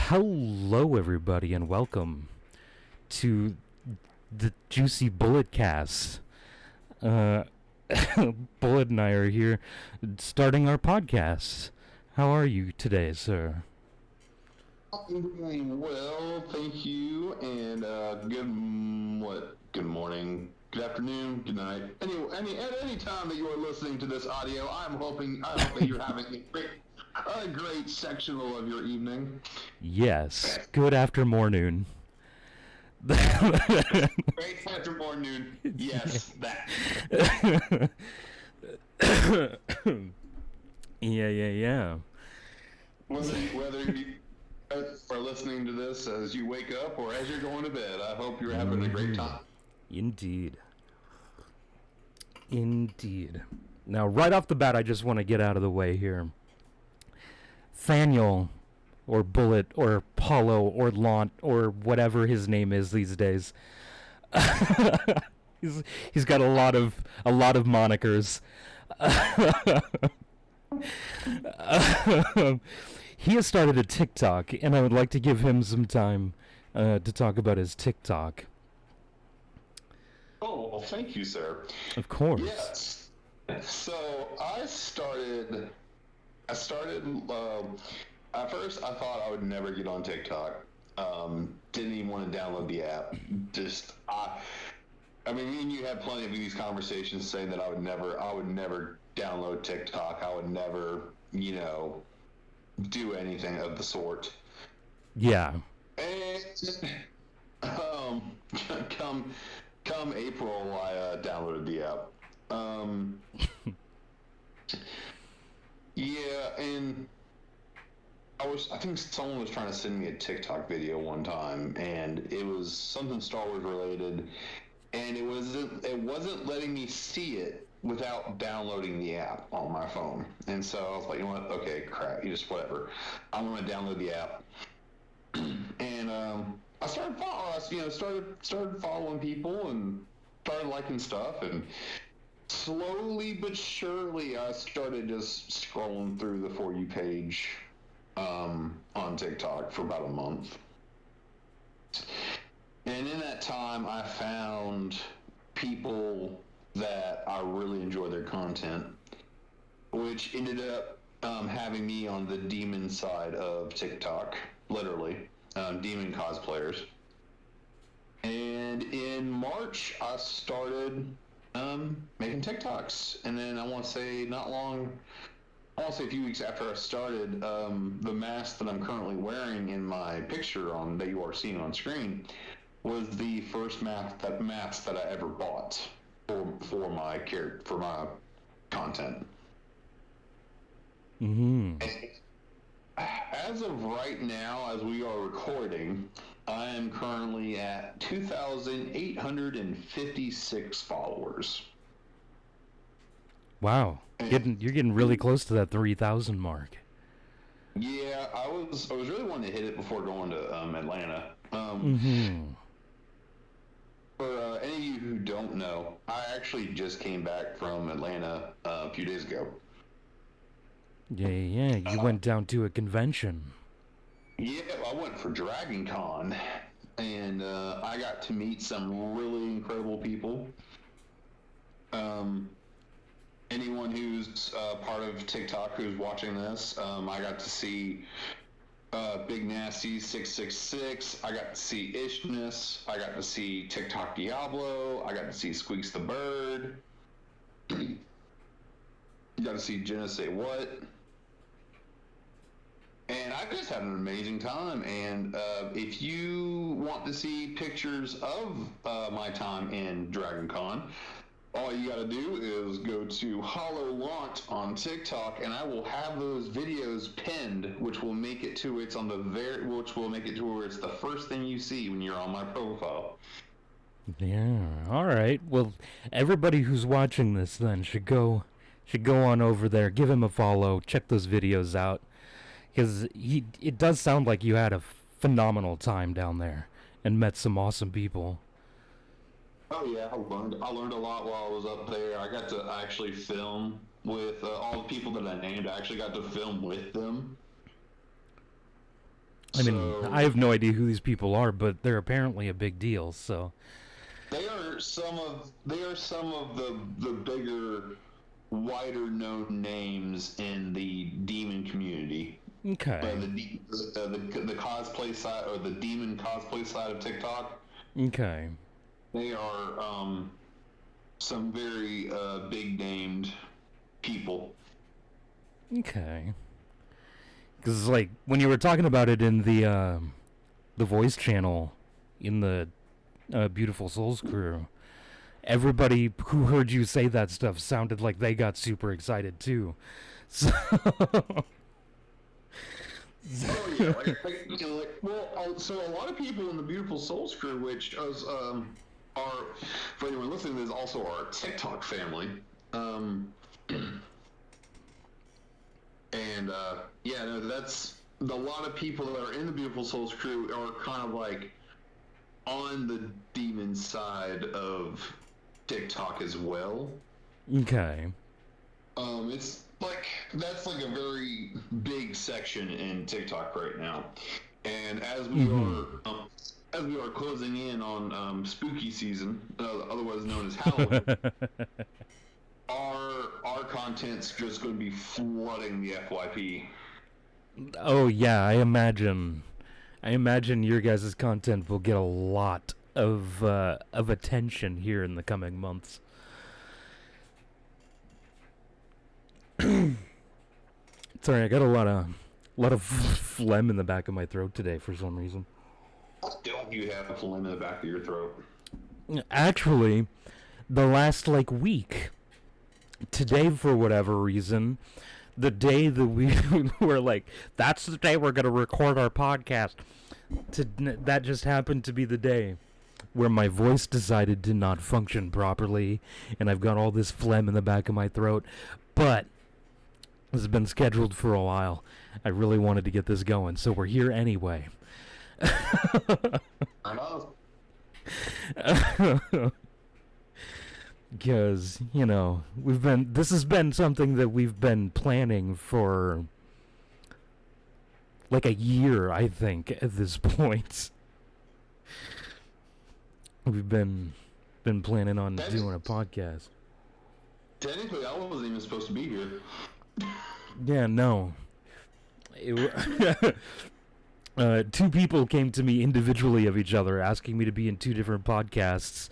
Hello, everybody, and welcome to the JuicyBullet Cast. Bullet and I are here starting our podcast. How are you today, sir? I'm doing well, thank you, and good morning, good afternoon, good night. At any time that you are listening to this audio, I hope that you're having a great sectional of your evening. Yes, good afternoon. Great afternoon. Yes, that. Yeah. Whether you are listening to this as you wake up or as you're going to bed, I hope you're having a great time. Indeed. Now, right off the bat, I just want to get out of the way here. Thaniel, or Bullet, or Paulo, or Lant, or whatever his name is these days. He's got a lot of monikers. He has started a TikTok, and I would like to give him some time to talk about his TikTok. Oh, well, thank you, sir. Of course. Yes. So I started. At first, I thought I would never get on TikTok. Didn't even want to download the app. I mean, me and you had plenty of these conversations saying that I would never download TikTok. I would never, do anything of the sort. Yeah. And come April, I downloaded the app. Yeah, and I think someone was trying to send me a TikTok video one time, and it was something Star Wars related, and it wasn't letting me see it without downloading the app on my phone. And so I was like, you know what? Okay, crap. Whatever. I'm gonna download the app. And I started started following people and started liking stuff, and slowly but surely I started just scrolling through the For You page on TikTok for about a month. And in that time, I found people that I really enjoy their content, which ended up having me on the demon side of TikTok, literally, demon cosplayers. And in March, I started making TikToks, and then I want to say a few weeks after I started, the mask that I'm currently wearing in my picture that you are seeing on screen was the first mask that I ever bought for my content. Mm-hmm. As of right now, as we are recording, I am currently at 2,856 followers. Wow, you're getting really close to that 3,000 mark. Yeah, I was really wanting to hit it before going to Atlanta. For any of you who don't know, I actually just came back from Atlanta a few days ago. Yeah, you went down to a convention. Yeah, I went for Dragon Con, and I got to meet some really incredible people. Anyone who's part of TikTok who's watching this, I got to see Big Nasty 666. I got to see Ishness. I got to see TikTok Diablo. I got to see Squeaks the Bird. Got to see Jenna Say What. And I just had an amazing time. And if you want to see pictures of my time in Dragon Con, all you gotta do is go to Hollow Launch on TikTok, and I will have those videos pinned, which will make it to where it's the first thing you see when you're on my profile. Yeah, all right. Well, everybody who's watching this then should go on over there, give him a follow, check those videos out, because it does sound like you had a phenomenal time down there and met some awesome people. Oh yeah, I learned a lot while I was up there. I got to actually film with all the people that I named. I actually got to film with them. I mean, So I have no idea who these people are, but they're apparently a big deal. So they are some of the bigger, wider known names in the demon community. okay, The cosplay side, or the demon cosplay side of TikTok. okay, They are some very big named people. okay. Because like when you were talking about it in the voice channel in the Beautiful Souls crew, everybody who heard you say that stuff sounded like they got super excited too. So Oh yeah, so a lot of people in the Beautiful Souls crew, which is are, for anyone listening, is also our TikTok family. And yeah, no, that's a lot of people that are in the Beautiful Souls crew are kind of like on the demon side of TikTok as well. okay. It's like that's like a very big section in TikTok right now, and as we are closing in on spooky season, otherwise known as Halloween, our content's just going to be flooding the FYP. Oh yeah, I imagine. I imagine your guys' content will get a lot of attention here in the coming months. Sorry, I got a lot of phlegm in the back of my throat today for some reason. Don't you have a phlegm in the back of your throat? Actually, the last like week, today for whatever reason, the day that we were like, that's the day we're gonna record our podcast. That just happened to be the day where my voice decided to not function properly, and I've got all this phlegm in the back of my throat. But this has been scheduled for a while. I really wanted to get this going, so we're here anyway. I know. Because, you know, this has been something that we've been planning for like a year, I think, at this point. We've been planning on doing a podcast. Technically, I wasn't even supposed to be here. Yeah, no. Two people came to me individually of each other asking me to be in two different podcasts.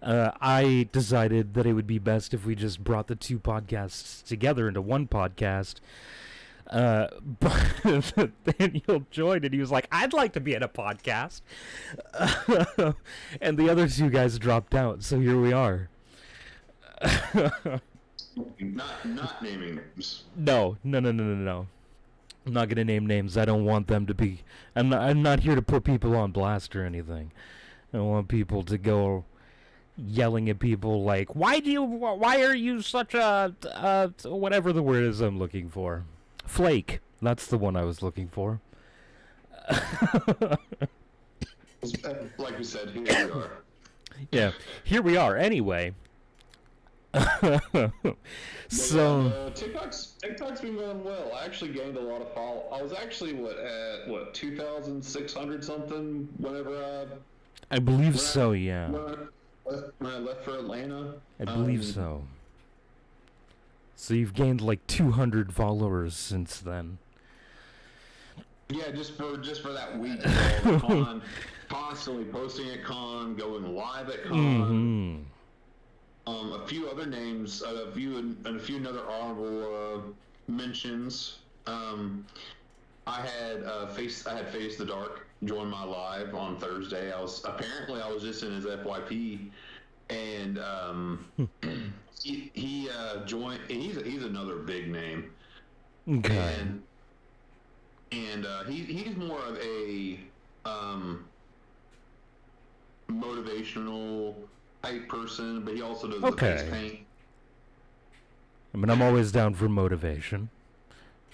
I decided that it would be best if we just brought the two podcasts together into one podcast. But Daniel joined and he was like, I'd like to be in a podcast. And the other two guys dropped out, so here we are. Not naming names. No. I'm not gonna name names. I don't want them to be. I'm not here to put people on blast or anything. I don't want people to go yelling at people like, why are you such a whatever the word is I'm looking for. Flake. That's the one I was looking for. Like we said, here we are. Yeah, here we are. Anyway. So TikTok's been going well. I actually gained a lot of follow. I was actually at 2,600 something whenever I believe so. Yeah. When I left for Atlanta. I believe so. So you've gained like 200 followers since then. Yeah, just for that week. Con, constantly posting at con, going live at con. A few other names, a few other honorable mentions. I had Face the Dark join my live on Thursday. I was just in his FYP, and he joined. And he's another big name. Okay. And he's more of a motivational type person, but he also does the face paint. I mean, I'm always down for motivation.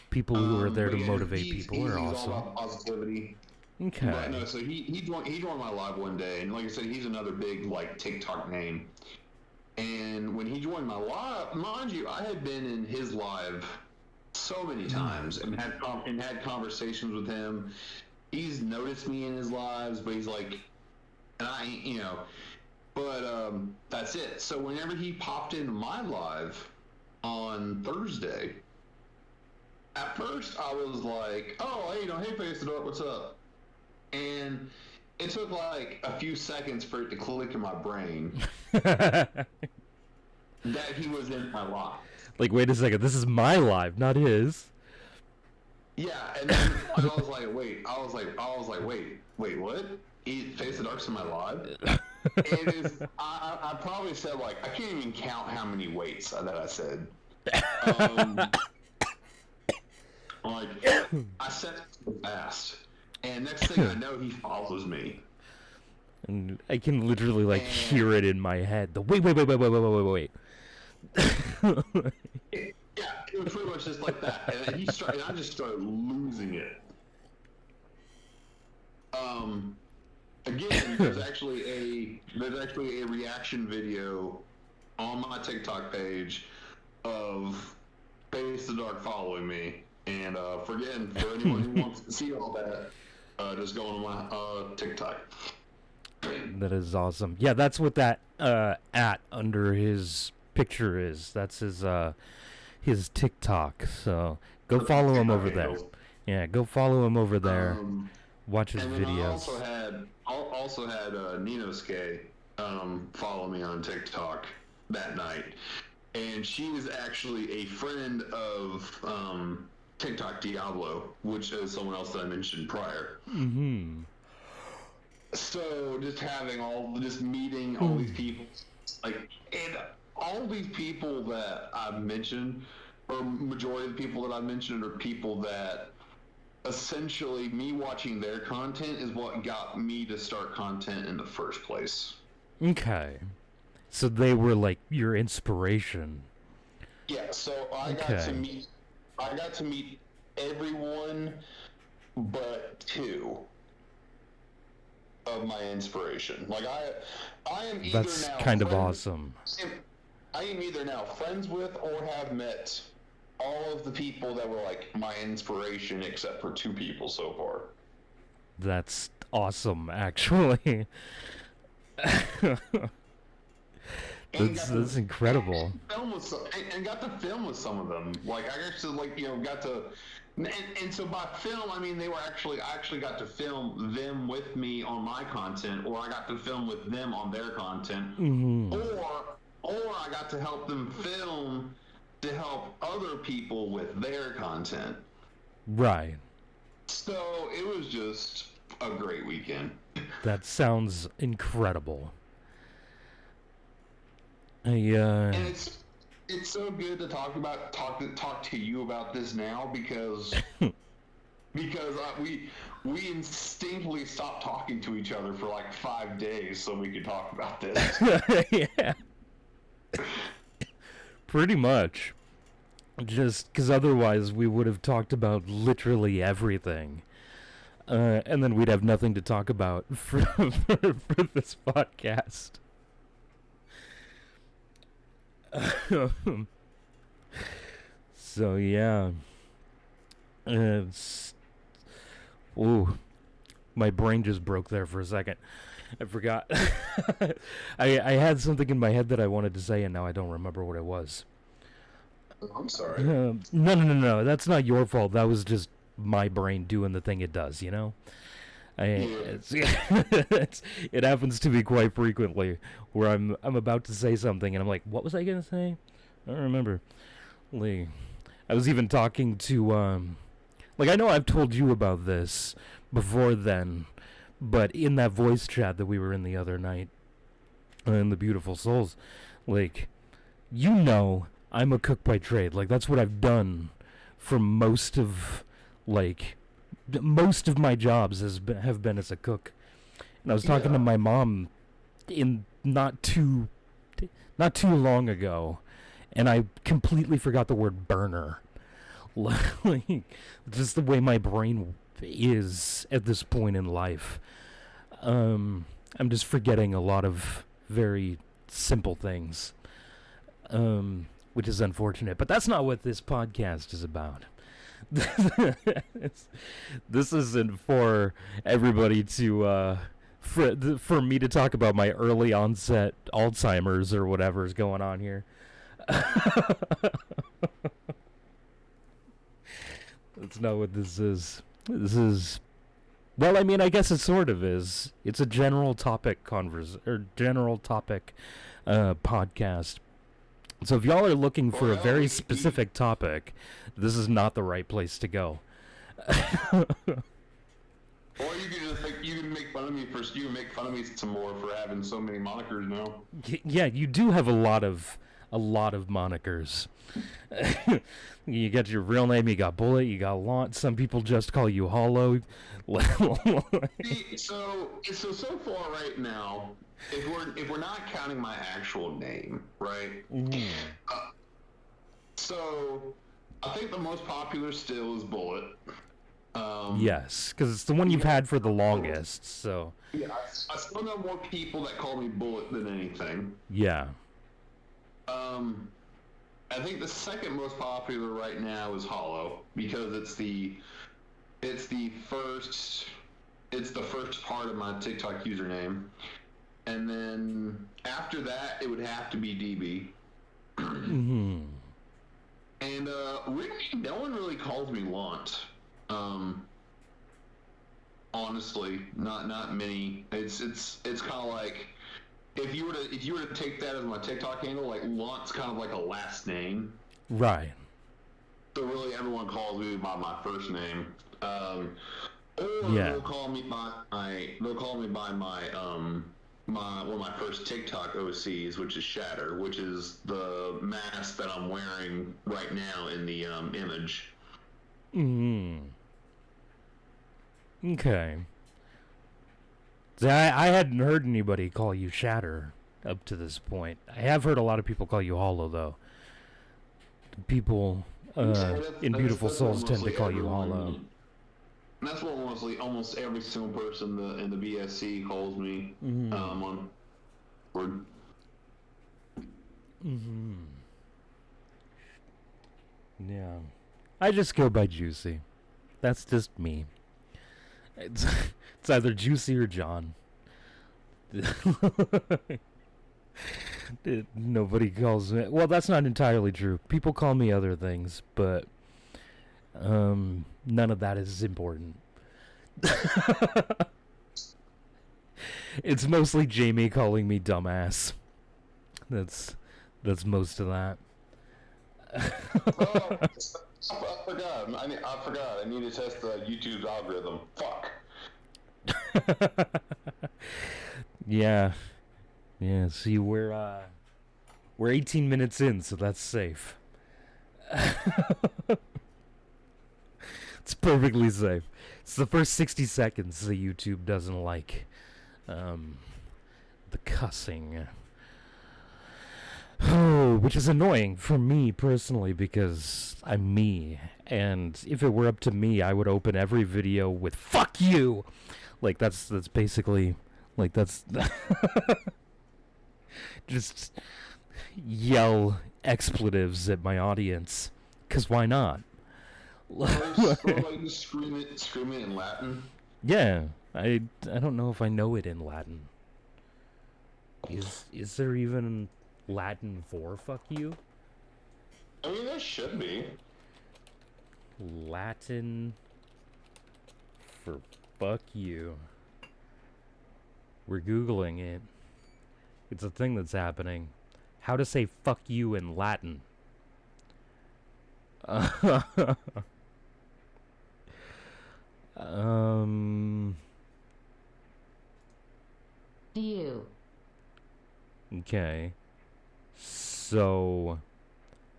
People who are there to motivate people are awesome. All about positivity. Okay. But no, so he joined my live one day, and like I said, he's another big like TikTok name. And when he joined my live, mind you, I had been in his live so many times and had conversations with him. he's noticed me in his lives, but he's like, and I, you know, but that's it. So whenever he popped into my live on Thursday, at first I was like, oh, hey, hey, Face the Dark, what's up? And it took like a few seconds for it to click in my brain that he was in my live. Like, wait a second, this is my live, not his. Yeah, and then I was like, wait, wait, what? Face the Dark's in my live? It is. I probably said like I can't even count how many weights that I said. Like I said it fast, and next thing I know, he follows me. And I can literally like hear it in my head. The wait. Yeah, it was pretty much just like that, and I just started losing it. Again, there's actually a reaction video on my TikTok page of Face the Dark following me, and for anyone who wants to see all that, just go on my TikTok. That is awesome. Yeah, that's what that at under his picture is. That's his TikTok. So go follow him over there. Yeah, go follow him over there. Watch his videos. I also had Ninosuke follow me on TikTok that night, and she is actually a friend of TikTok Diablo, which is someone else that I mentioned prior. Mm-hmm. So just meeting all these people, like, and all these people that I've mentioned, or majority of the people that I've mentioned, are people that essentially me watching their content is what got me to start content in the first place. Okay. So they were like your inspiration. Yeah, so I got to meet everyone but two of my inspiration. Like I am either That's now kind of awesome. I am either now friends with or have met all of the people that were like my inspiration, except for two people so far. That's awesome, actually. That's incredible. And got to film with some of them. Like I actually got to, and so by film I mean I actually got to film them with me on my content, or I got to film with them on their content, mm-hmm. or I got to help them film to help other people with their content. Right. So it was just a great weekend. That sounds incredible. And it's so good to talk to you about this now, because we instinctively stopped talking to each other for like 5 days so we could talk about this. Yeah. Pretty much. Just because otherwise we would have talked about literally everything. And then we'd have nothing to talk about for this podcast. So yeah. Ooh. My brain just broke there for a second. I forgot. I had something in my head that I wanted to say, and now I don't remember what it was. I'm sorry. No. That's not your fault. That was just my brain doing the thing it does, you know? It happens to me quite frequently, where I'm about to say something, and I'm like, what was I going to say? I don't remember. I was even talking to, I know I've told you about this before then, but in that voice chat that we were in the other night, in the Beautiful Souls, I'm a cook by trade. That's what I've done for most of my jobs have been as a cook. And I was talking to my mom in not too long ago, and I completely forgot the word burner. Just the way my brain is at this point in life. I'm just forgetting a lot of very simple things, which is unfortunate. But that's not what this podcast is about. This isn't for everybody to for me to talk about my early onset Alzheimer's or whatever's going on here. That's not what this is. This is, well, I mean, I guess it sort of is. It's a general topic general topic podcast. So if y'all are looking for a very specific topic, this is not the right place to go. Or you can just you can make fun of me for you can make fun of me some more for having so many monikers now. Yeah, you do have a lot of monikers. You got your real name, you got Bullet, you got Launch. Some people just call you Hollow. so far right now, if we're not counting my actual name, right? Mm. So I think the most popular still is Bullet. Yes, because it's the one you've had for the longest. So yeah, I still know more people that call me Bullet than anything. Yeah. I think the second most popular right now is Hollow because it's the first part of my TikTok username, and then after that it would have to be DB. Mm-hmm. And really, no one really calls me Launch. Honestly, not many. It's kind of like if you were to take that as my TikTok handle, like Launch kind of like a last name. Right. So really, everyone calls me by my first name. Or Yeah. they'll call me by my one of my first TikTok OCs, which is Shatter, which is the mask that I'm wearing right now in the image. Okay. So I hadn't heard anybody call you Shatter up to this point. I have heard a lot of people call you Hollow, though. People in Beautiful Souls tend to call you Hollow. And that's what almost every single person in the BSC calls me on word. Yeah. I just go by Juicy. That's just me. It's either Juicy or John. Nobody calls me. Well, that's not entirely true. People call me other things, but none of that is important. It's mostly Jamie calling me dumbass. That's most of that. Oh, I forgot. I forgot. I need to test YouTube's algorithm. Fuck. Yeah. See, we're 18 minutes in, so that's safe. It's perfectly safe. It's the first 60 seconds that YouTube doesn't like. The cussing. Oh, which is annoying for me personally because I'm me. And if it were up to me, I would open every video with "fuck you." Like that's basically like that's just yell expletives at my audience. 'Cause why not? Scream it in Latin. Yeah, I don't know if I know it in Latin. Is there even Latin for "fuck you"? I mean, there should be. Latin for "fuck you." We're Googling it. It's a thing that's happening. How to say "fuck you" in Latin. You. Okay. So,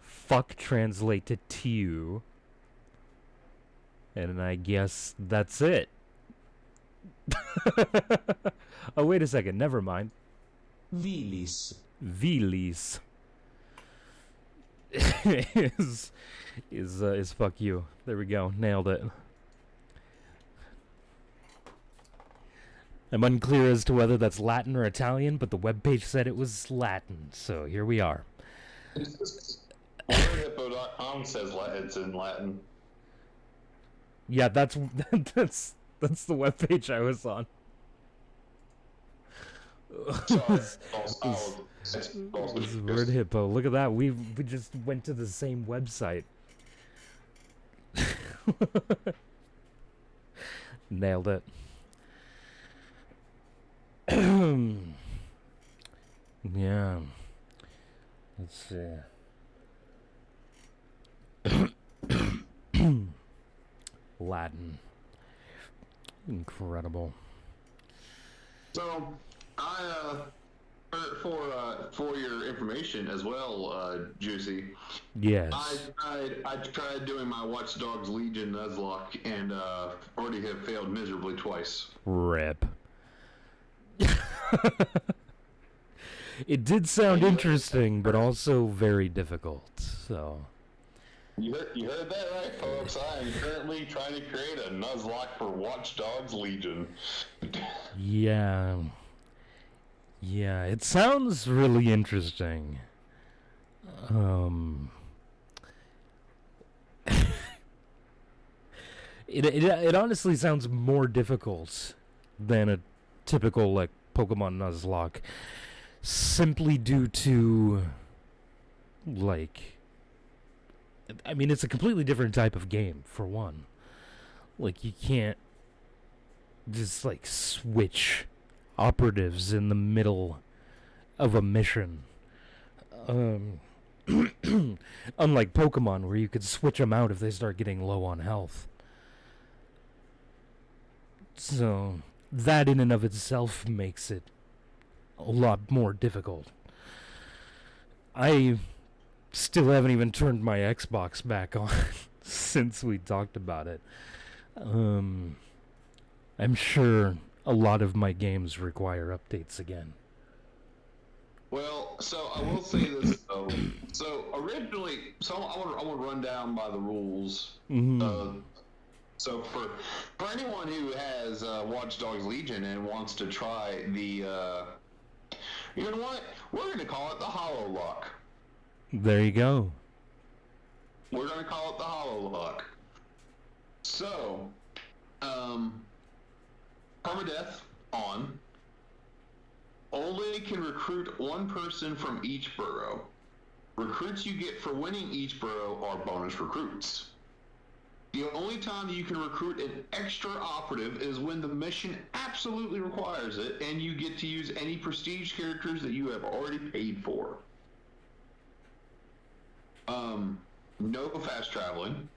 fuck translate to "tu." And I guess that's it. Oh, wait a second. Never mind. Vilis. Vilis is "fuck you." There we go. Nailed it. I'm unclear as to whether that's Latin or Italian, but the webpage said it was Latin, so here we are. WordHippo.com says it's in Latin. Yeah, that's the webpage I was on. Sorry, This also is Word Hippo. Look at that. We just went to the same website. Nailed it. Yeah. Let's see. Latin. Incredible. So, for your information as well, Juicy. Yes. I tried doing my Watch Dogs Legion Nuzlocke and already have failed miserably twice. Rip. It did sound interesting, but also very difficult. So. You heard that right, folks. I am currently trying to create a Nuzlocke for Watch Dogs Legion. Yeah. Yeah, it sounds really interesting. It honestly sounds more difficult than a typical like Pokemon Nuzlocke, simply due to like, I mean, it's a completely different type of game for one. Like you can't just like switch operatives in the middle of a mission. Um, Unlike Pokemon, where you could switch them out if they start getting low on health. So, that in and of itself makes it a lot more difficult. I still haven't even turned my Xbox back on since we talked about it. I'm sure a lot of my games require updates again. Well, so I will say this though. So originally, I want to run down by the rules. So for anyone who has Watch Dogs Legion and wants to try the, you know what? We're going to call it the Hollow Lock. There you go. We're going to call it the Hollow Lock. So, permadeath on. Only can recruit one person from each burrow. Recruits you get for winning each burrow are bonus recruits. The only time you can recruit an extra operative is when the mission absolutely requires it, and you get to use any prestige characters that you have already paid for. No fast traveling.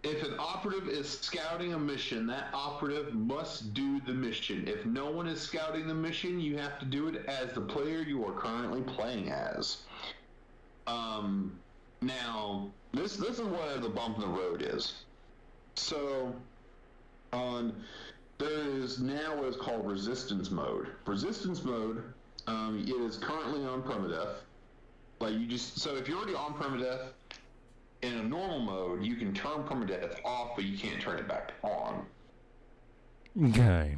If an operative is scouting a mission, that operative must do the mission. If no one is scouting the mission, you have to do it as the player you are currently playing as. Now, this is where the bump in the road is. So, there is now what is called resistance mode. Resistance mode, it is currently on permadeath. So if you're already on permadeath, in a normal mode, you can turn permadeath off, but you can't turn it back on. Okay.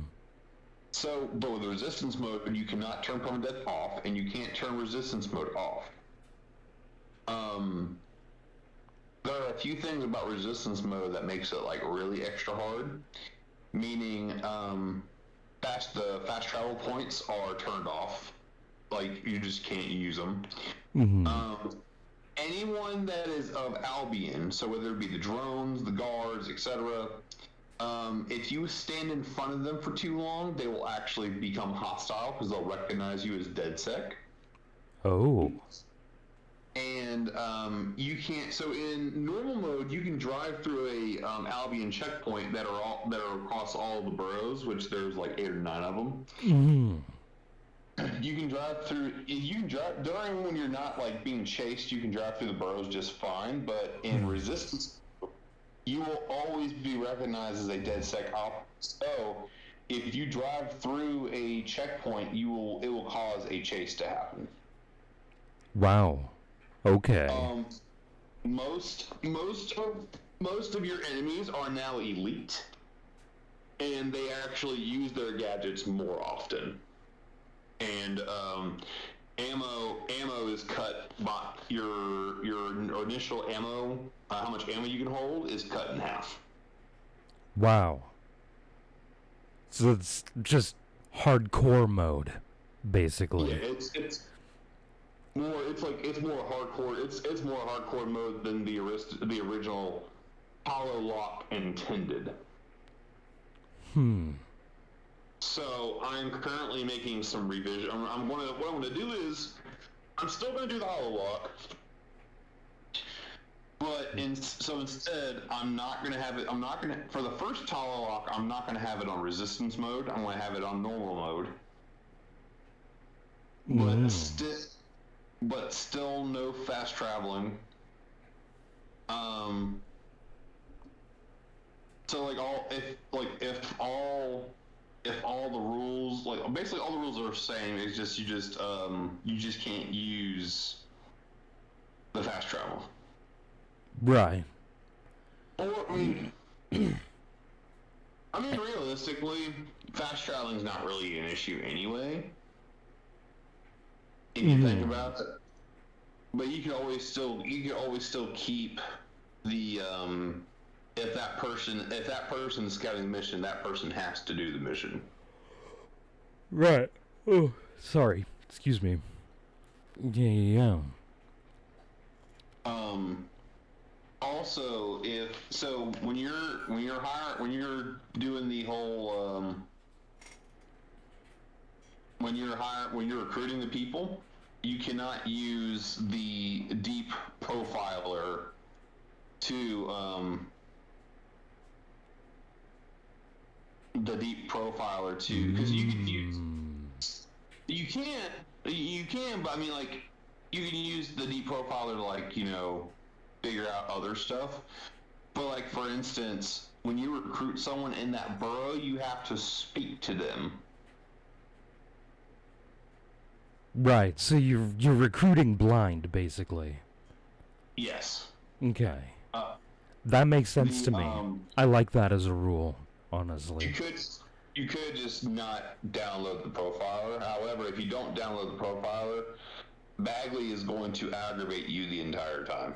So, but with the resistance mode, you cannot turn permadeath off, and you can't turn resistance mode off. There are a few things about resistance mode that makes it like really extra hard. Meaning, the fast travel points are turned off. Like you just can't use them. Anyone that is of Albion, so whether it be the drones, the guards, etc., if you stand in front of them for too long, they will actually become hostile because they'll recognize you as DedSec. Oh. And you can't. So in normal mode, you can drive through a Albion checkpoint that are across all the boroughs, which there's like 8 or 9 of them. You can drive through. You can drive during when you're not like being chased. You can drive through the boroughs just fine. But in resistance, you will always be recognized as a DedSec op. So if you drive through a checkpoint, it will cause a chase to happen. Wow. Okay. Most of your enemies are now elite, and they actually use their gadgets more often. And ammo is cut by your initial ammo. How much ammo you can hold is cut in half. Wow. So it's just hardcore mode, basically. Yeah, it's more. It's more hardcore. It's more hardcore mode than the original Hollow Lock intended. So I'm currently making some revision. What I'm going to do is I'm still going to do the Hollow Lock, but instead I'm not going to have it. I'm not going to for the first Hollow Lock. I'm not going to have it on resistance mode. I'm going to have it on normal mode. But still no fast traveling. So if all the rules, like basically all the rules are saying is just you just can't use the fast travel. Right. Or I mean realistically, fast traveling is not really an issue anyway. If you think about it, but you can always still keep the if that person's scouting the mission, that person has to do the mission. Right. Oh, sorry. Excuse me. Yeah. Also, when you're doing the whole when you're recruiting the people, you cannot use the deep profiler to because you can, but I mean like you can use the deep profiler to like figure out other stuff. But like for instance, when you recruit someone in that burrow, you have to speak to them. Right, so you're recruiting blind, basically. Yes. Okay. That makes sense to me. I like that as a rule, honestly. You could just not download the profiler. However, if you don't download the profiler, Bagley is going to aggravate you the entire time.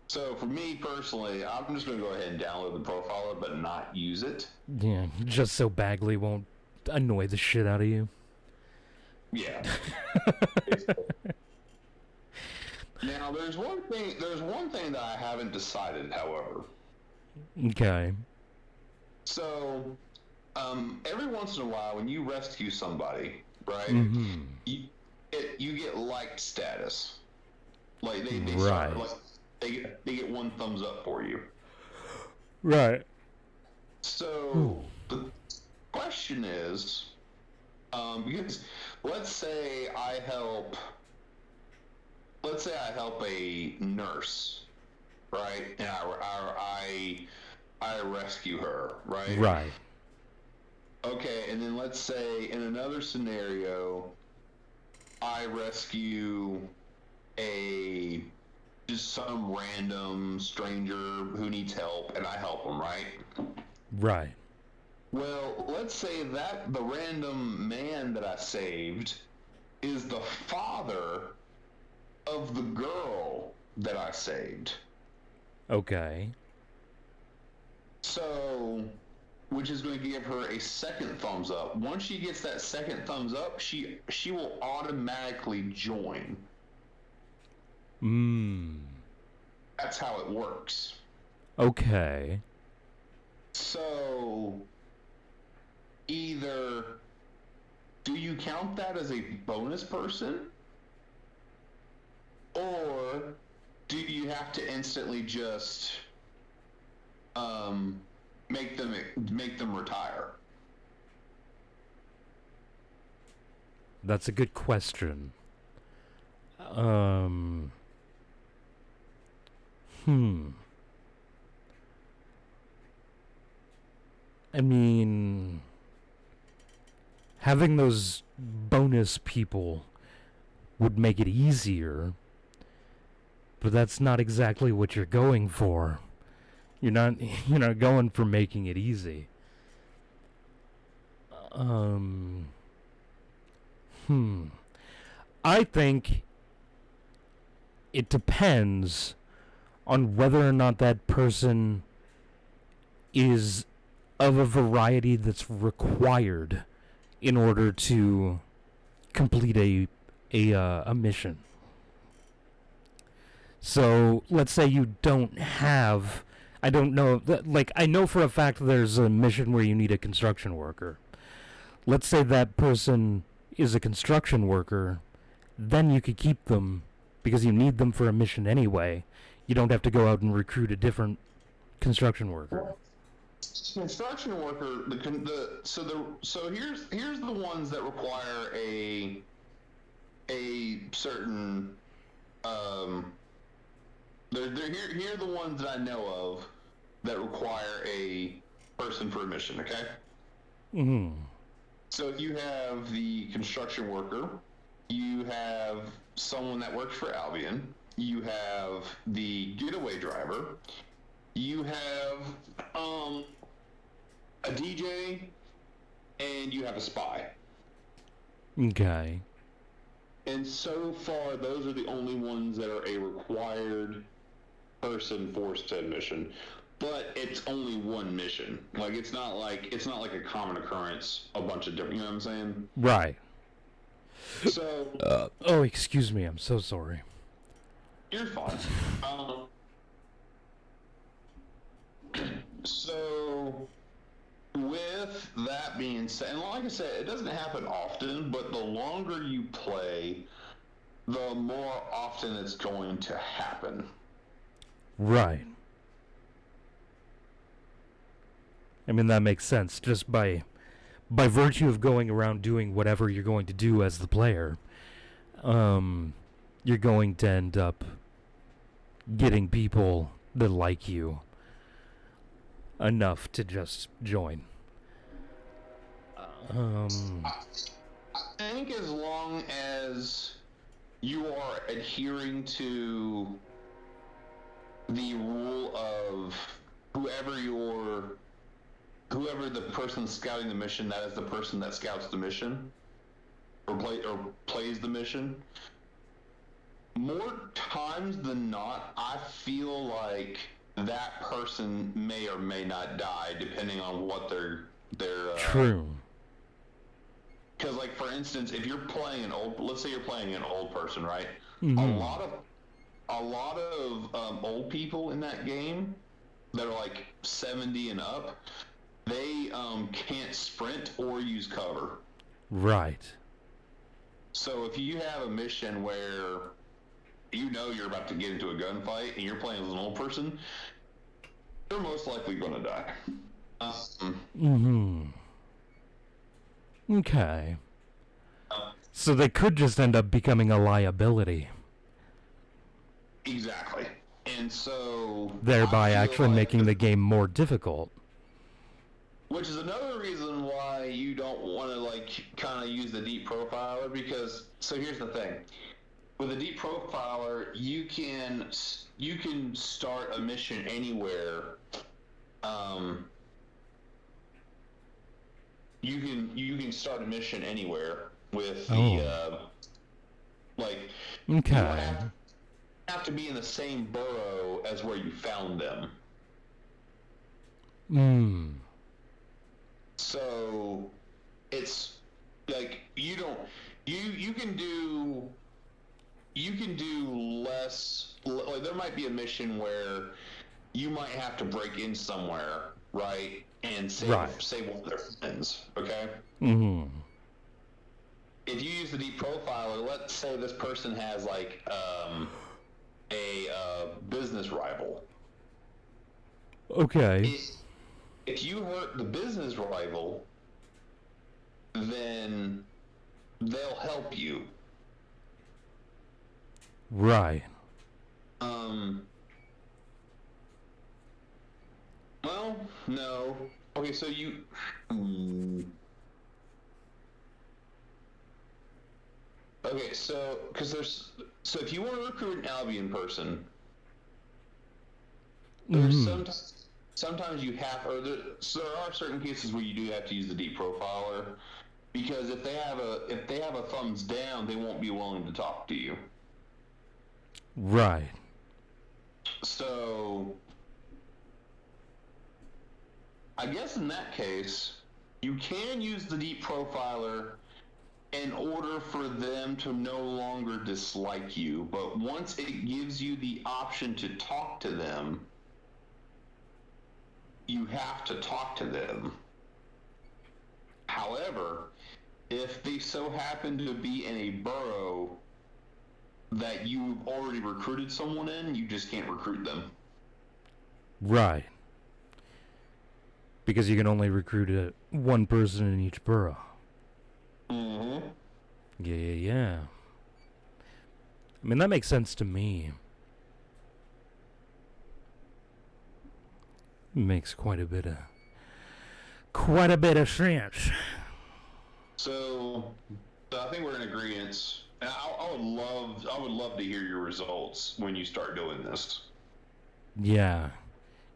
So for me personally, I'm just going to go ahead and download the profiler, but not use it. Yeah, just so Bagley won't annoy the shit out of you. Yeah. Now, there's one thing that I haven't decided, however. Okay. So, every once in a while, when you rescue somebody, right? You get liked status. Like they start, like they get one thumbs up for you. Right. So the question is, because let's say I help a nurse, right? And I rescue her, right? Right. Okay, and then let's say in another scenario, I rescue just some random stranger who needs help, and I help them, right? Right. Well, let's say that the random man that I saved is the father of the girl that I saved. Okay. So, which is going to give her a second thumbs up. Once she gets that second thumbs up, she will automatically join. That's how it works. Okay. So, either do you count that as a bonus person, or do you have to instantly just make them retire? That's a good question. I mean, having those bonus people would make it easier, but that's not exactly what you're going for. You're not going for making it easy. I think it depends on whether or not that person is of a variety that's required in order to complete a mission. So let's say you don't have, I don't know, like I know for a fact there's a mission where you need a construction worker. Let's say that person is a construction worker, then you could keep them because you need them for a mission anyway. You don't have to go out and recruit a different construction worker. Construction worker, so here's the ones that require a certain here are the ones that I know of that require a person for a mission. Okay. Mm-hmm. So you have the construction worker, you have someone that works for Albion, you have the getaway driver, you have a DJ, and you have a spy. Okay. And so far, those are the only ones that are a required person for said mission. But it's only one mission. Like it's not like a common occurrence. A bunch of different. You know what I'm saying? Right. So. Oh, excuse me. I'm so sorry. You're fine. So, with that being said, and like I said, it doesn't happen often, but the longer you play, the more often it's going to happen. Right. I mean, that makes sense. Just by virtue of going around doing whatever you're going to do as the player, you're going to end up getting people that like you enough to just join. I think as long as you are adhering to the rule of whoever the person scouting the mission, that is the person that scouts the mission or plays the mission. More times than not, I feel like that person may or may not die depending on what their True. Because, like, for instance, if you're playing let's say you're playing an old person, right? Mm-hmm. A lot of old people in that game that are like 70 and up, they can't sprint or use cover. Right. So if you have a mission where you know you're about to get into a gunfight and you're playing as an old person, you're most likely going to die. Mm-hmm. Okay. So they could just end up becoming a liability. Exactly. And so... Thereby actually making the game more difficult. Which is another reason why you don't want to, like, kind of use the deep profiler, because... So here's the thing. With a deep profiler, you can start a mission anywhere. You can start a mission anywhere with the like. Okay. You don't have to be in the same borough as where you found them. So it's like you can do less. Like there might be a mission where you might have to break in somewhere, right, and save one of their friends. Okay. Mm-hmm. If you use the deep profiler, let's say this person has like a business rival. Okay. If you hurt the business rival, then they'll help you. Right. Well, no. Okay, so you... Okay, so... Because there's... So if you want to recruit an Albion person, there's sometimes you have... So there are certain cases where you do have to use the deep profiler, because if they have a thumbs down, they won't be willing to talk to you. Right. So, I guess in that case, you can use the deep profiler in order for them to no longer dislike you. But once it gives you the option to talk to them, you have to talk to them. However, if they so happen to be in a borough that you've already recruited someone in, you just can't recruit them. Right. Because you can only recruit one person in each borough. Mm-hmm. Yeah. I mean, that makes sense to me. Makes quite a bit of sense. So I think we're in agreement. And I would love to hear your results when you start doing this. Yeah.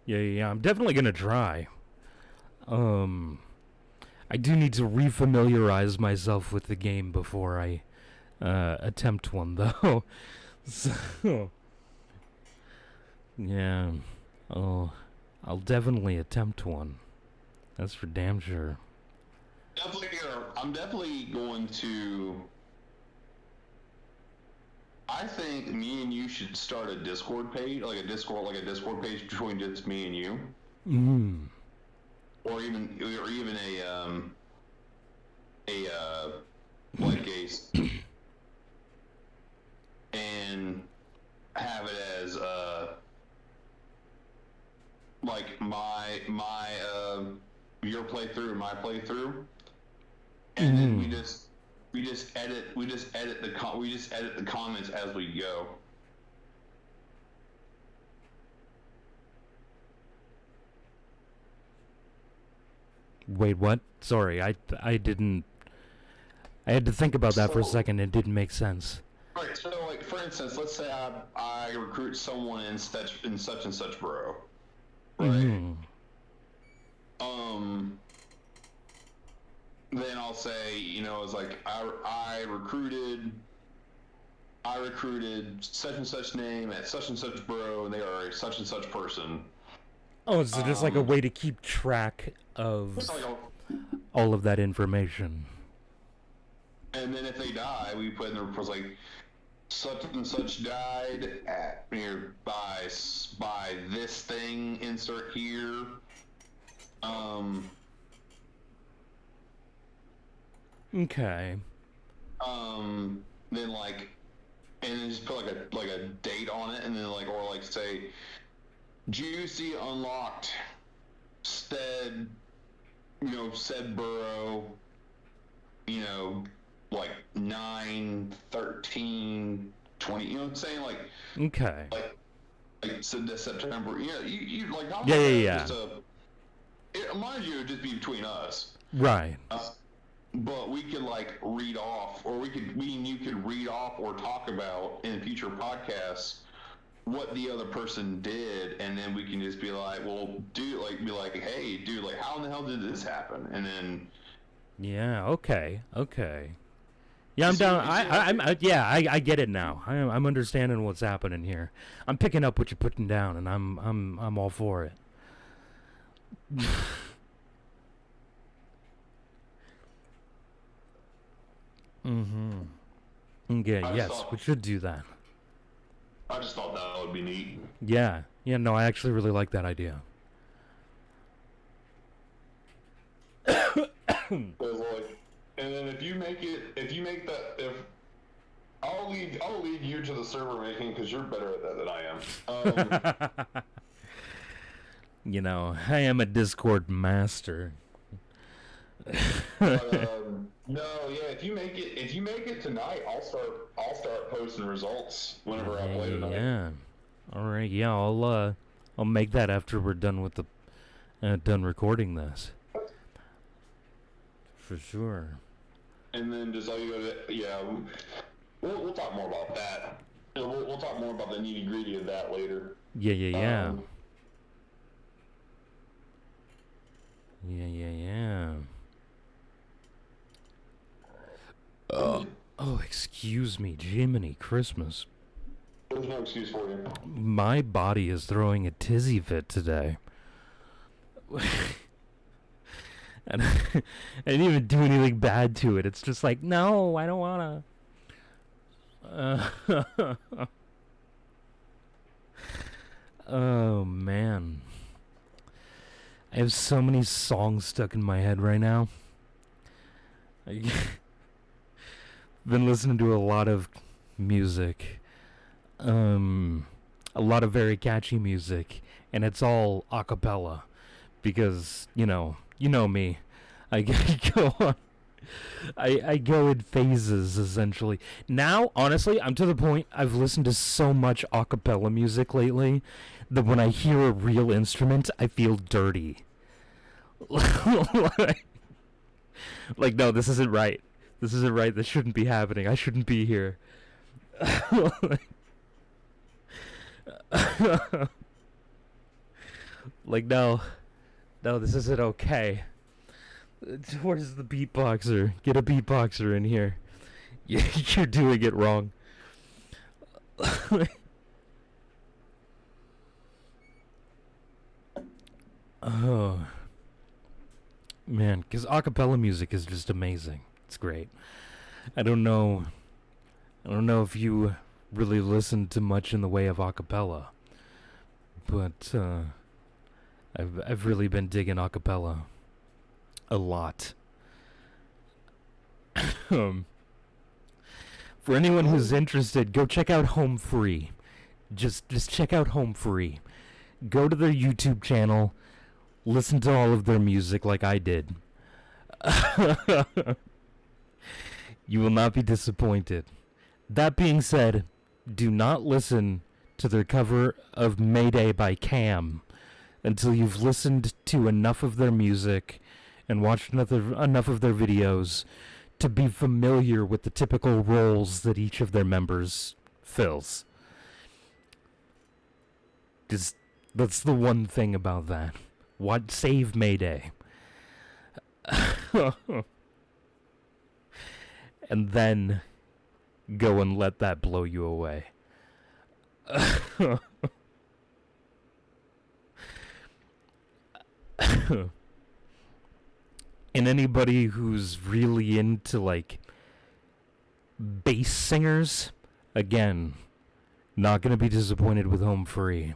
I'm definitely gonna try. I do need to refamiliarize myself with the game before I attempt one, though. So, yeah. I'll definitely attempt one. That's for damn sure. I'm definitely going to. I think me and you should start a Discord page, like a Discord page between just me and you. Mm. Or even like and have it as like my your playthrough and my playthrough, and then we just edit the comments as we go. Wait, what? Sorry, I didn't. I had to think about that for a second. It didn't make sense. Right. So, like, for instance, let's say I recruit someone in such and such borough. Right. Mm. Then I'll say, it's like I recruited such and such name at such and such borough, and they are a such and such person. Oh, so just like a way to keep track of all of that information. And then if they die, we put in the reports like such and such died at by this thing. Insert here. Okay. Then and then just put like a date on it, and then or say, Juicy unlocked said borough, 9/13/20. You know what I'm saying? Okay. So this September. You Yeah. Mind you, it would just be between us. Right. But we could read off, or we and you could read off or talk about in future podcasts what the other person did, and then we can just be like, well, hey, dude, how in the hell did this happen? And then. Yeah. Okay. Yeah, I'm down. I get it now. I'm understanding what's happening here. I'm picking up what you're putting down, and I'm all for it. Okay. Yes, we should do that. I just thought that would be neat. Yeah. No, I actually really like that idea. And then if I'll lead you to the server making, because you're better at that than I am. I am a Discord master. No, yeah. If you make it tonight, I'll start posting results whenever I play tonight. Yeah. All right. Yeah, I'll make that after we're done with done recording this. For sure. And then just we'll talk more about that. We'll talk more about the nitty gritty of that later. Yeah. Yeah. Oh, excuse me, Jiminy Christmas. It's There's no excuse for you. My body is throwing a tizzy fit today. And I didn't even do anything bad to it. It's just like, no, I don't wanna. Oh man, I have so many songs stuck in my head right now. I've been listening to a lot of music, a lot of very catchy music, and it's all a cappella, because you know me. I go on. I go in phases, essentially. Now, honestly, I'm to the point, I've listened to so much a cappella music lately that when I hear a real instrument, I feel dirty. Like, no, this isn't right. This isn't right. This shouldn't be happening. I shouldn't be here. Like, no, this isn't okay. Where's the beatboxer? Get a beatboxer in here. You're doing it wrong. Oh man, because acapella music is just amazing. It's great. I don't know if you really listen to much in the way of acapella, but I've really been digging acapella a lot. For anyone who's interested, go check out Home Free. Just check out Home Free. Go to their YouTube channel. Listen to all of their music like I did. You will not be disappointed. That being said, do not listen to their cover of Mayday by Cam until you've listened to enough of their music and watched enough of their videos to be familiar with the typical roles that each of their members fills. That's the one thing about that. Save Mayday. And then go and let that blow you away. And anybody who's really into, like, bass singers, again, not gonna be disappointed with Home Free.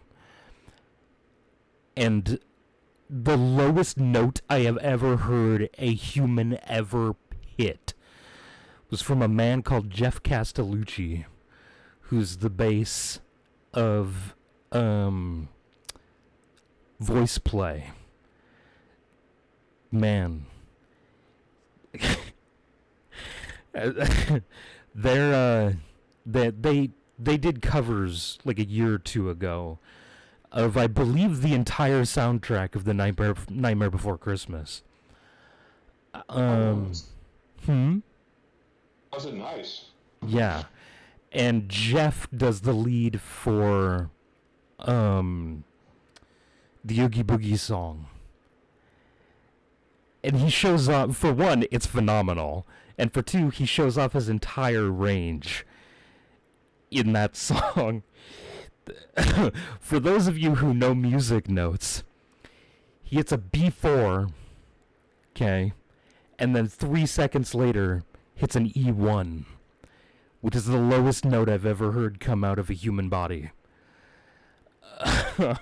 And the lowest note I have ever heard a human ever hit was from a man called Jeff Castellucci, who's the bass of Voice Play. Man. They did covers like a year or two ago of, I believe, the entire soundtrack of the Nightmare Before Christmas. Was it nice? Yeah. And Jeff does the lead for the Oogie Boogie song. And he shows off, for one, it's phenomenal. And for two, he shows off his entire range in that song. For those of you who know music notes, he hits a B4, okay, and then 3 seconds later hits an E1, which is the lowest note I've ever heard come out of a human body. It's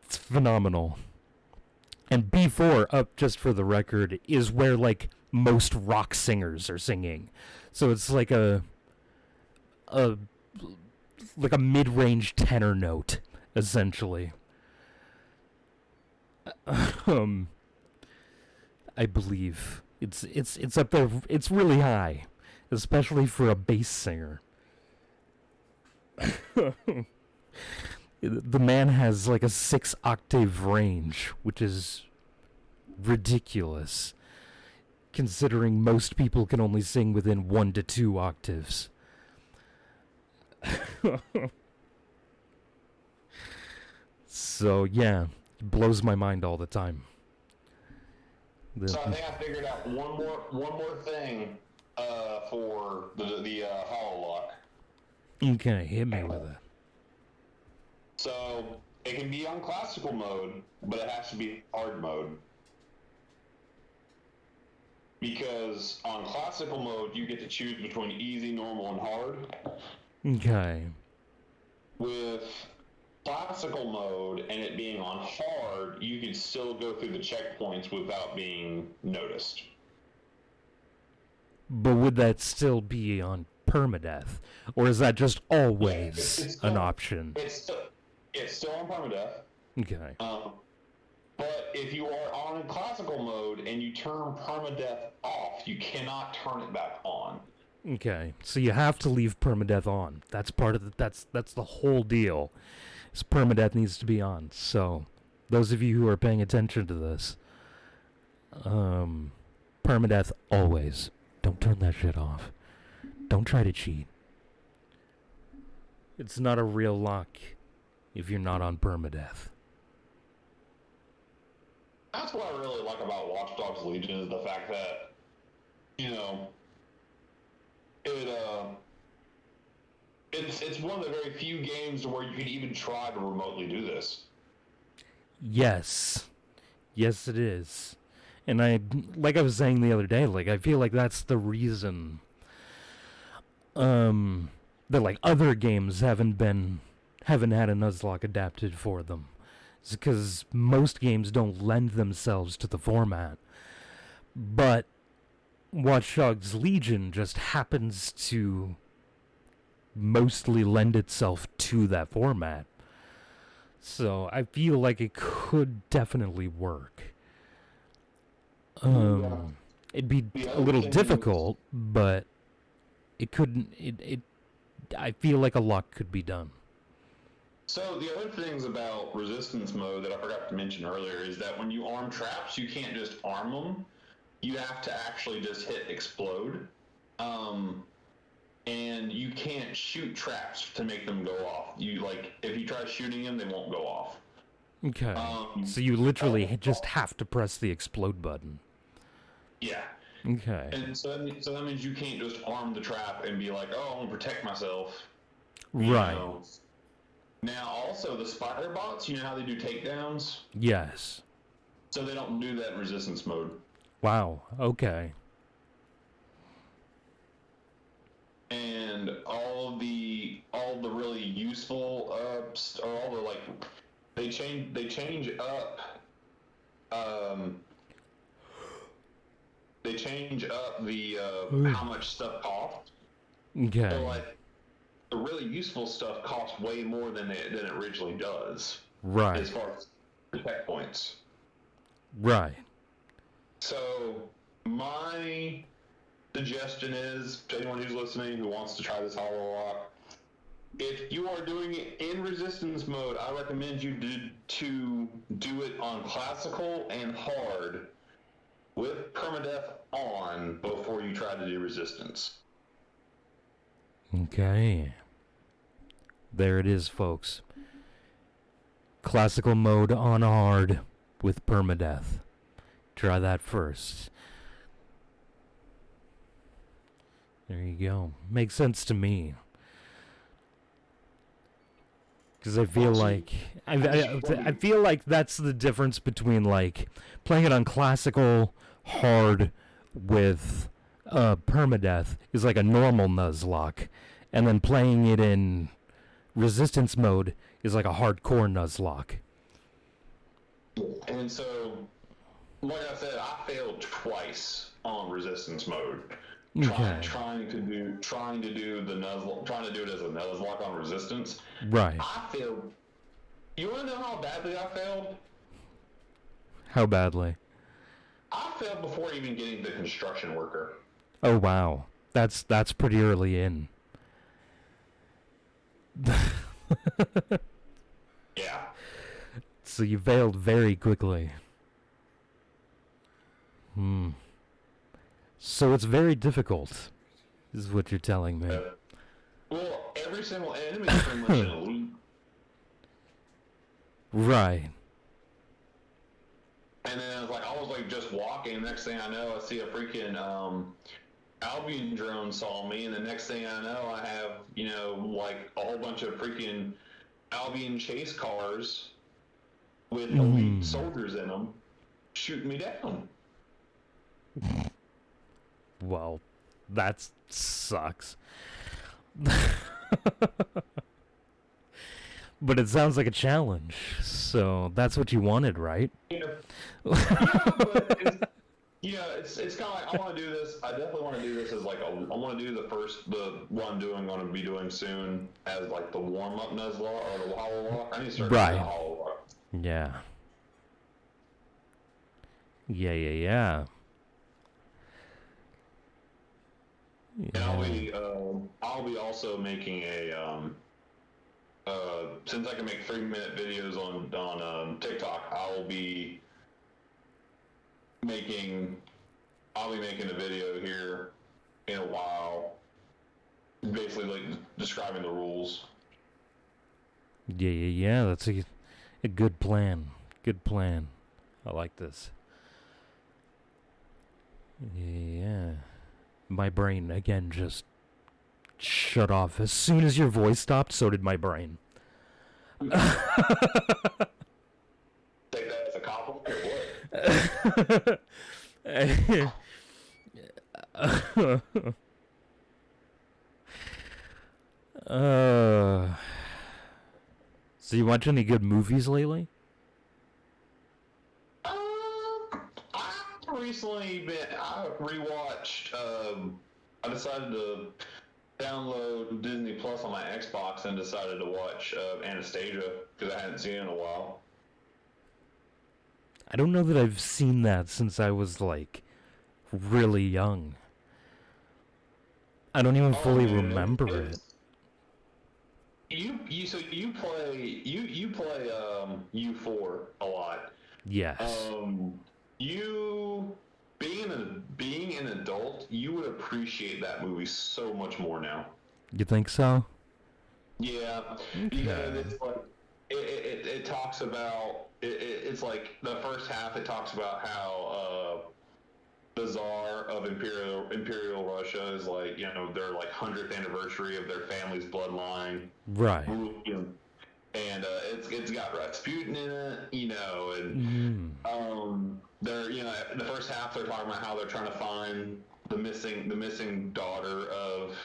phenomenal. And B4, up just for the record, is where, like, most rock singers are singing. So it's like a mid-range tenor note, essentially. I believe it's up there. It's really high, especially for a bass singer. The man has like a 6-octave range, which is ridiculous, considering most people can only sing within 1 to 2 octaves. So yeah, it blows my mind all the time. So I think I figured out one more thing for the hollow lock. Okay, hit me with it. So it can be on classical mode, but it has to be hard mode. Because on classical mode, you get to choose between easy, normal, and hard. Okay. With classical mode and it being on hard, you can still go through the checkpoints without being noticed. But would that still be on permadeath? Or is that just always it's still, an option? It's still on permadeath. Okay. But if you are on classical mode and you turn permadeath off, you cannot turn it back on. Okay. So you have to leave permadeath on. That's part of the that's the whole deal. Is permadeath needs to be on. So those of you who are paying attention to this, permadeath always. Don't turn that shit off. Don't try to cheat. It's not a real lock if you're not on permadeath. That's what I really like about Watch Dogs Legion is the fact that, it's one of the very few games where you can even try to remotely do this. Yes. Yes, it is. And like I was saying the other day, like, I feel like that's the reason, that, like, other games haven't had a Nuzlocke adapted for them. It's because most games don't lend themselves to the format. But Watch Dogs Legion just happens to mostly lend itself to that format. So I feel like it could definitely work. It'd be a little difficult, but it couldn't. I feel like a lot could be done. So the other things about resistance mode that I forgot to mention earlier is that when you arm traps, you can't just arm them. You have to actually just hit explode. And you can't shoot traps to make them go off. If you try shooting them, they won't go off. Okay. So you literally just have to press the explode button. Yeah. Okay. And so that means you can't just arm the trap and be like, oh, I'm going to protect myself. Right. Now, also, the spider bots, you know how they do takedowns? Yes. So they don't do that in resistance mode. Wow. Okay. And all the really useful or all the they change up the how much stuff costs. Okay. So the really useful stuff costs way more than it originally does. Right. As far as protect points. Right. So my suggestion is to anyone who's listening who wants to try this hollow lock, if you are doing it in resistance mode, I recommend you to do it on classical and hard with permadeath on before you try to do resistance. Okay. There it is, folks. Classical mode on hard with permadeath. Try that first. There you go. Makes sense to me. Because I feel like I feel like that's the difference between like playing it on classical hard with permadeath is like a normal Nuzlocke, and then playing it in resistance mode is like a hardcore Nuzlocke. And so, like I said, I failed twice on resistance mode. Okay. Trying to do the Nuzlocke, trying to do it as a Nuzlocke on resistance. Right. I failed. You want to know how badly I failed? How badly? I failed before even getting the construction worker. Oh wow, that's pretty early in. Yeah. So you failed very quickly. So it's very difficult, is what you're telling me. Well, every single enemy is pretty much an elite. Right. And then I was just walking. Next thing I know, I see a freaking Albion drone saw me, and the next thing I know, I have, like a whole bunch of freaking Albion chase cars with elite soldiers in them shooting me down. Well, that sucks. But it sounds like a challenge, so that's what you wanted, right? Yeah, but it's kind of like I want to do this. I definitely want to do this as like I want to do the one I'm going to be doing soon as like the warm up Nuzlocke or the hollow walk. I need to start doing the hollow walk. Yeah. Yeah. And I'll be also making a since I can make 3-minute videos on TikTok, I'll be making a video here in a while, basically like describing the rules. Yeah. That's a good plan. Good plan. I like this. Yeah. My brain again just shut off as soon as your voice stopped. So did my brain. Take that as a compliment or what? So you watch any good movies lately? I rewatched. I decided to download Disney Plus on my Xbox and decided to watch Anastasia because I hadn't seen it in a while. I don't know that I've seen that since I was like really young. I don't even fully remember it. You play U4 a lot. Yes. You being an adult, you would appreciate that movie so much more now. You think so? Yeah, because it's like it talks about it's like the first half. It talks about how the Tsar of Imperial Russia is like their like 100th anniversary of their family's bloodline. Right. And it's got Rasputin in it, and they're the first half they're talking about how they're trying to find the missing daughter of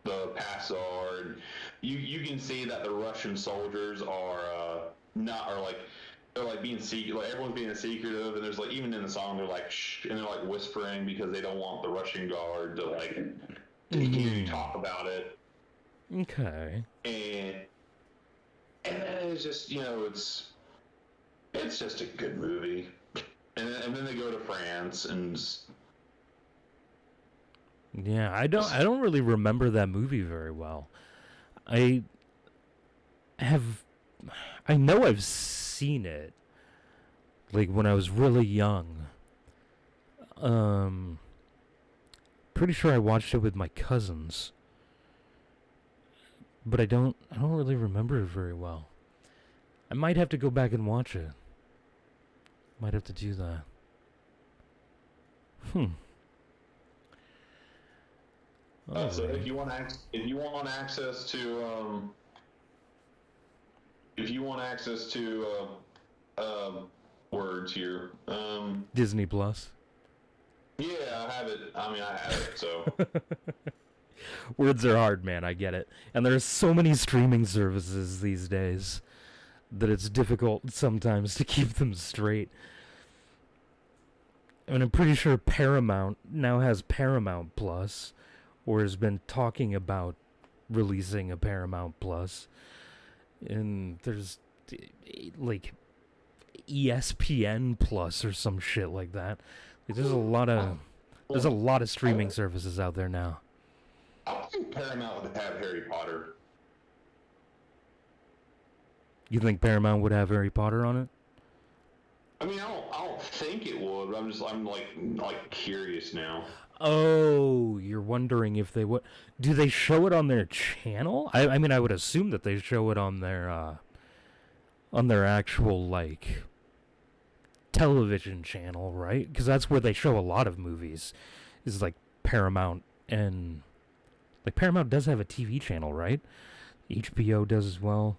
the past Tsar. And you can see that the Russian soldiers are they're like being secret, like everyone's being secretive, and there's like even in the song they're like shh, and they're like whispering because they don't want the Russian guard to like hear you talk about it. Okay. And it's just it's just a good movie. And then they go to France and yeah, I don't really remember that movie very well. I know I've seen it like when I was really young. Pretty sure I watched it with my cousins. But I don't really remember it very well. I might have to go back and watch it. Might have to do that. So if you want access to words here, Disney Plus. Yeah, I have it. I have it. So words are hard, man. I get it. And there's so many streaming services these days that it's difficult sometimes to keep them straight. And I'm pretty sure Paramount now has Paramount Plus, or has been talking about releasing a Paramount Plus. And there's like ESPN Plus or some shit like that. Like, there's a lot of streaming services out there now. I think Paramount would have Harry Potter. You think Paramount would have Harry Potter on it? I don't think it would. But I'm like curious now. Oh, you're wondering if they would. Do they show it on their channel? I mean, I would assume that they show it on their actual like television channel, right? Because that's where they show a lot of movies. Is like Paramount and like Paramount does have a TV channel, right? HBO does as well.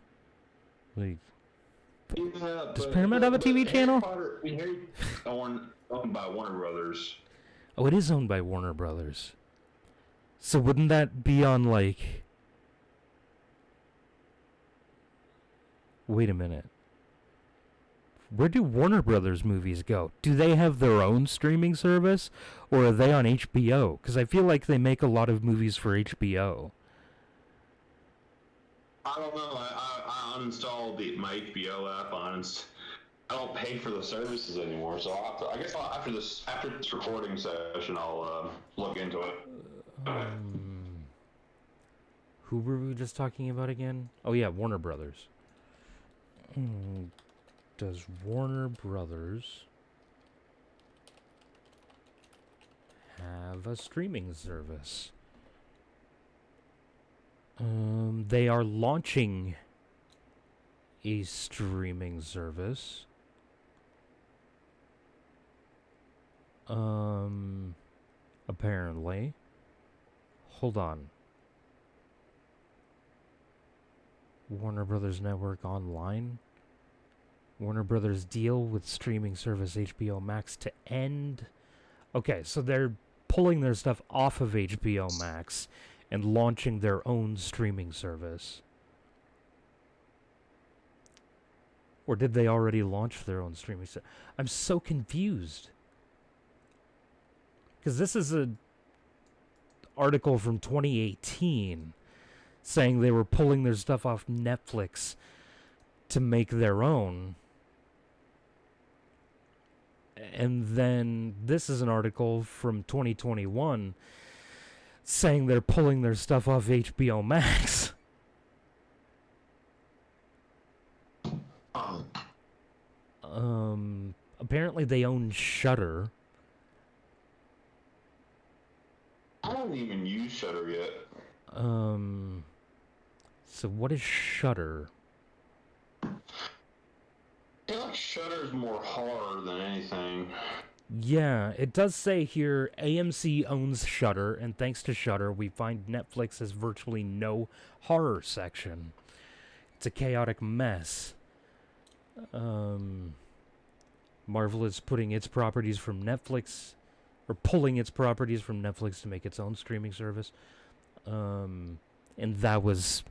Like, Yeah, does Paramount have a TV channel? Harry owned by Warner Brothers. Oh, it is owned by Warner Brothers. So wouldn't that be on like? Wait a minute. Where do Warner Brothers movies go? Do they have their own streaming service, or are they on HBO? Because I feel like they make a lot of movies for HBO. I don't know. I uninstalled my HBO app. I don't pay for the services anymore, so I guess after this recording session, I'll look into it. Who were we just talking about again? Oh yeah, Warner Brothers. Does Warner Brothers have a streaming service? They are launching a streaming service. Apparently. Hold on. Warner Brothers Network Online. Warner Brothers deal with streaming service HBO Max to end. Okay, so they're pulling their stuff off of HBO Max and launching their own streaming service. Or did they already launch their own streaming service? I'm so confused. Because this is an article from 2018 saying they were pulling their stuff off Netflix to make their own. And then this is an article from 2021 saying they're pulling their stuff off HBO Max. Apparently they own Shudder. I don't even use Shudder yet. So what is Shudder? I feel like Shudder's more horror than anything. Yeah, it does say here AMC owns Shudder, and thanks to Shudder, we find Netflix has virtually no horror section. It's a chaotic mess. Marvel is putting its properties from Netflix, or pulling its properties from Netflix to make its own streaming service. And that was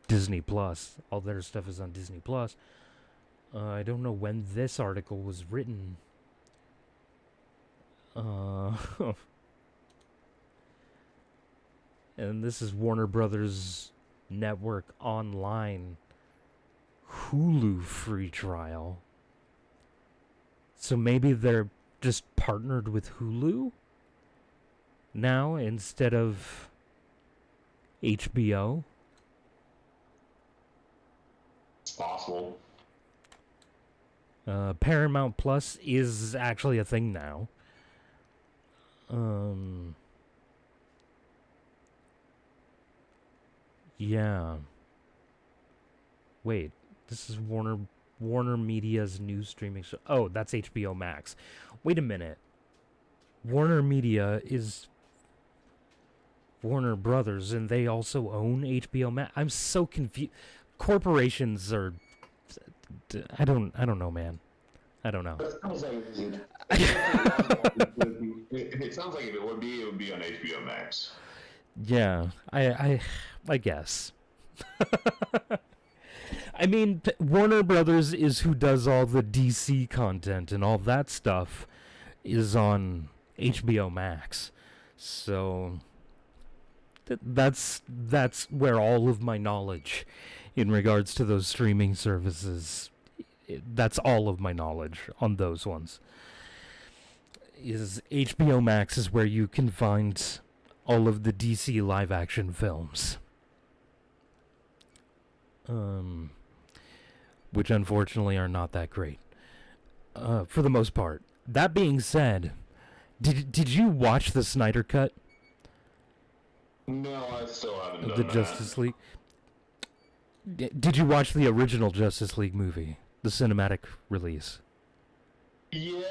Disney Plus. All their stuff is on Disney Plus. I don't know when this article was written. And this is Warner Brothers Network Online Hulu free trial. So maybe they're just partnered with Hulu now instead of HBO. It's possible. Paramount Plus is actually a thing now. Yeah. Wait, this is Warner Media's new streaming show. Oh, that's HBO Max. Wait a minute. Warner Media is Warner Brothers, and they also own HBO Max. I'm so confused. Corporations are. I don't know, man. I don't know. It sounds like if it would be on HBO Max. Yeah, I guess. I mean, Warner Brothers is who does all the DC content, and all that stuff is on HBO Max. So that's where all of my knowledge in regards to those streaming services, that's all of my knowledge on those ones. Is HBO Max is where you can find all of the DC live action films. Which unfortunately are not that great. For the most part. That being said, did you watch the Snyder Cut? No, I still haven't done The that. Justice League? Did you watch the original Justice League movie? The cinematic release? Yeah,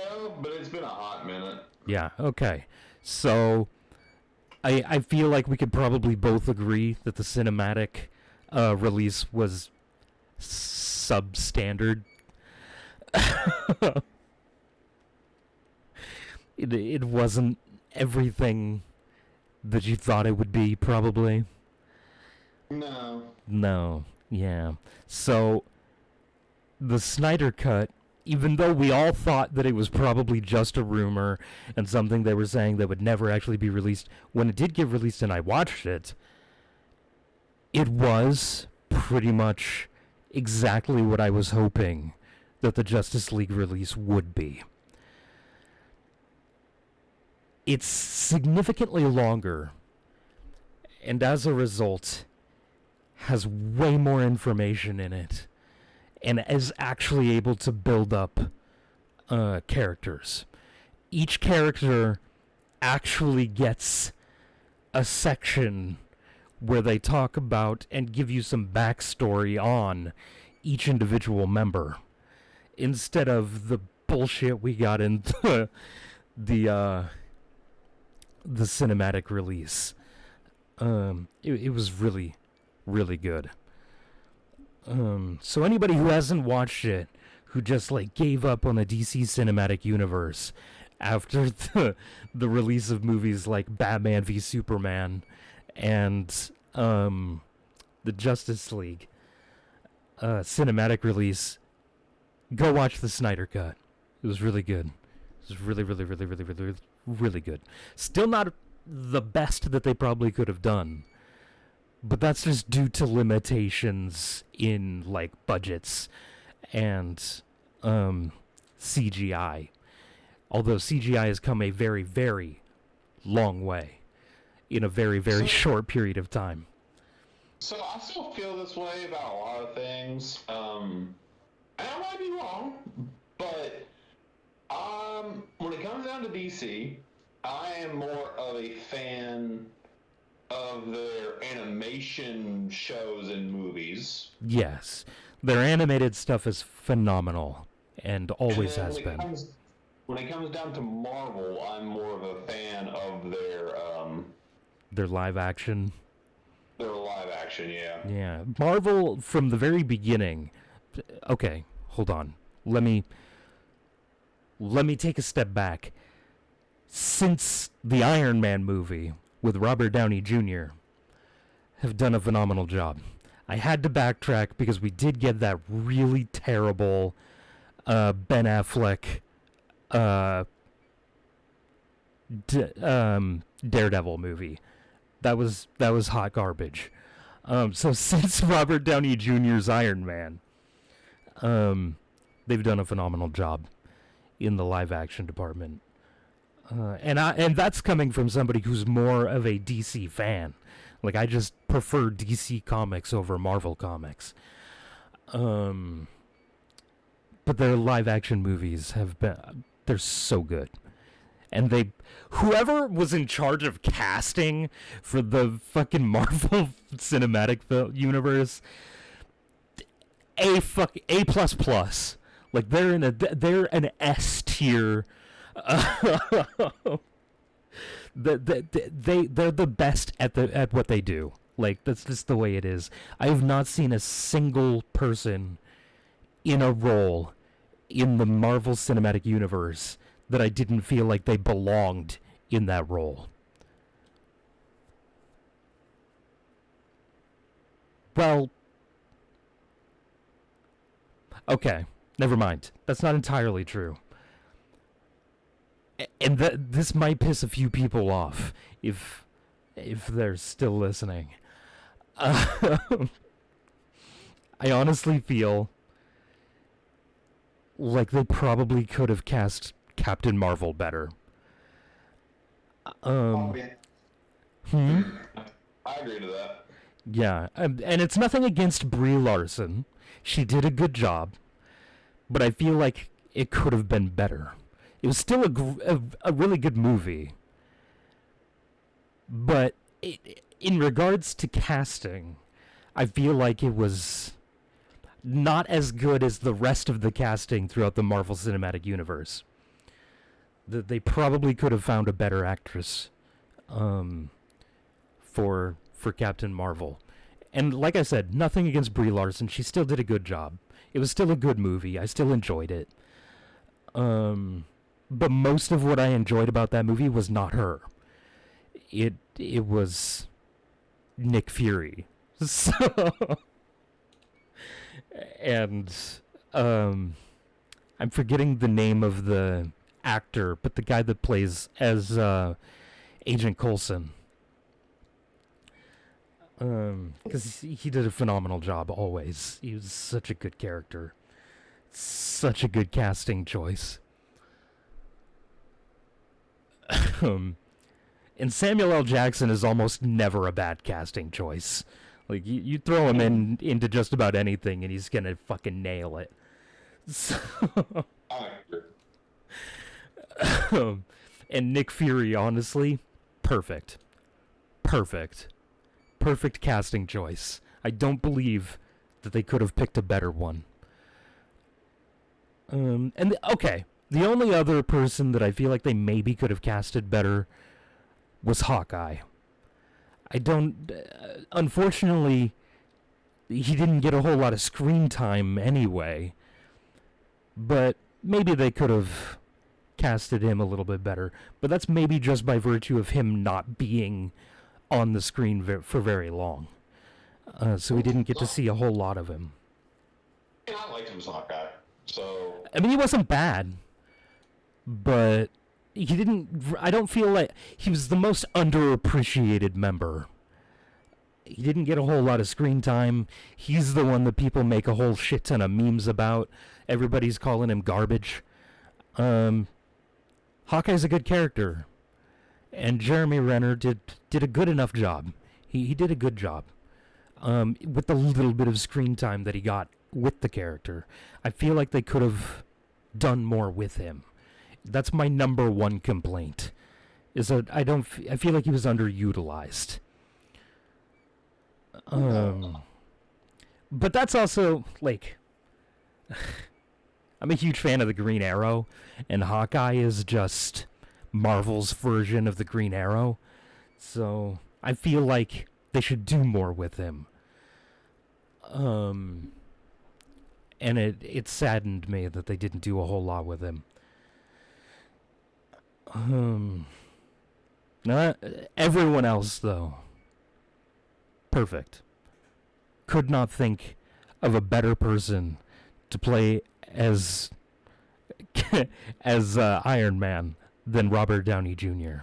but it's been a hot minute. Yeah, okay. So, I feel like we could probably both agree that the cinematic release was substandard. It wasn't everything that you thought it would be, probably. No. No, yeah. So, the Snyder Cut, even though we all thought that it was probably just a rumor and something they were saying that would never actually be released, when it did get released and I watched it, it was pretty much exactly what I was hoping that the Justice League release would be. It's significantly longer, and as a result, has way more information in it, and is actually able to build up characters. Each character actually gets a section where they talk about and give you some backstory on each individual member, instead of the bullshit we got in the cinematic release. It was really, really good. So anybody who hasn't watched it, who just like gave up on the DC cinematic universe after the release of movies like Batman v Superman and the Justice League cinematic release, go watch the Snyder Cut. It was really good. It was really, really, really, really, really, really good. Still not the best that they probably could have done, but that's just due to limitations in like budgets and CGI. Although CGI has come a very, very long way in a very, very short period of time. So I still feel this way about a lot of things. And I might be wrong, but when it comes down to DC, I am more of a fan of their animation shows and movies. Yes, their animated stuff is phenomenal and always has been. When it comes down to Marvel, I'm more of a fan of their live action. Their live action, yeah. Yeah, Marvel from the very beginning. Okay, hold on. Let me take a step back. Since the Iron Man movie with Robert Downey Jr. have done a phenomenal job. I had to backtrack because we did get that really terrible Ben Affleck Daredevil movie. That was hot garbage. So since Robert Downey Jr.'s Iron Man, they've done a phenomenal job in the live action department. And that's coming from somebody who's more of a DC fan. Like, I just prefer DC comics over Marvel comics. But their live action movies they're so good. And whoever was in charge of casting for the fucking Marvel Cinematic Universe, A++. Like, they're an S tier. They're the best at what they do. Like, that's just the way it is. I have not seen a single person in a role in the Marvel Cinematic Universe that I didn't feel like they belonged in that role. Well, okay, never mind. That's not entirely true. And this might piss a few people off if they're still listening. I honestly feel like they probably could have cast Captain Marvel better. I agree to that. Yeah, and it's nothing against Brie Larson. She did a good job, but I feel like it could have been better. It was still a really good movie, but in regards to casting, I feel like it was not as good as the rest of the casting throughout the Marvel Cinematic Universe. They probably could have found a better actress for Captain Marvel. And like I said, nothing against Brie Larson. She still did a good job. It was still a good movie. I still enjoyed it. But most of what I enjoyed about that movie was not her. It was Nick Fury. So, and I'm forgetting the name of the actor, but the guy that plays as Agent Coulson. Because he did a phenomenal job always. He was such a good character. Such a good casting choice. And Samuel L. Jackson is almost never a bad casting choice. Like, you throw him into just about anything and he's gonna fucking nail it. So, and Nick Fury, honestly, perfect. Perfect casting choice. I don't believe that they could have picked a better one. The only other person that I feel like they maybe could have casted better was Hawkeye. Unfortunately, he didn't get a whole lot of screen time anyway, but maybe they could have casted him a little bit better. But that's maybe just by virtue of him not being on the screen for very long. So we didn't get to see a whole lot of him. And I liked him as Hawkeye, so... I mean, he wasn't bad, but I don't feel like he was the most underappreciated member. He didn't get a whole lot of screen time. He's the one that people make a whole shit ton of memes about. Everybody's calling him garbage. Hawkeye's a good character. And Jeremy Renner did a good enough job. He did a good job. With the little bit of screen time that he got with the character. I feel like they could have done more with him. That's my number one complaint. Is that I feel like he was underutilized. But that's also, like... I'm a huge fan of the Green Arrow, and Hawkeye is just Marvel's version of the Green Arrow. So I feel like they should do more with him. And it saddened me that they didn't do a whole lot with him. Everyone else, though, perfect. Could not think of a better person to play as Iron Man than Robert Downey Jr.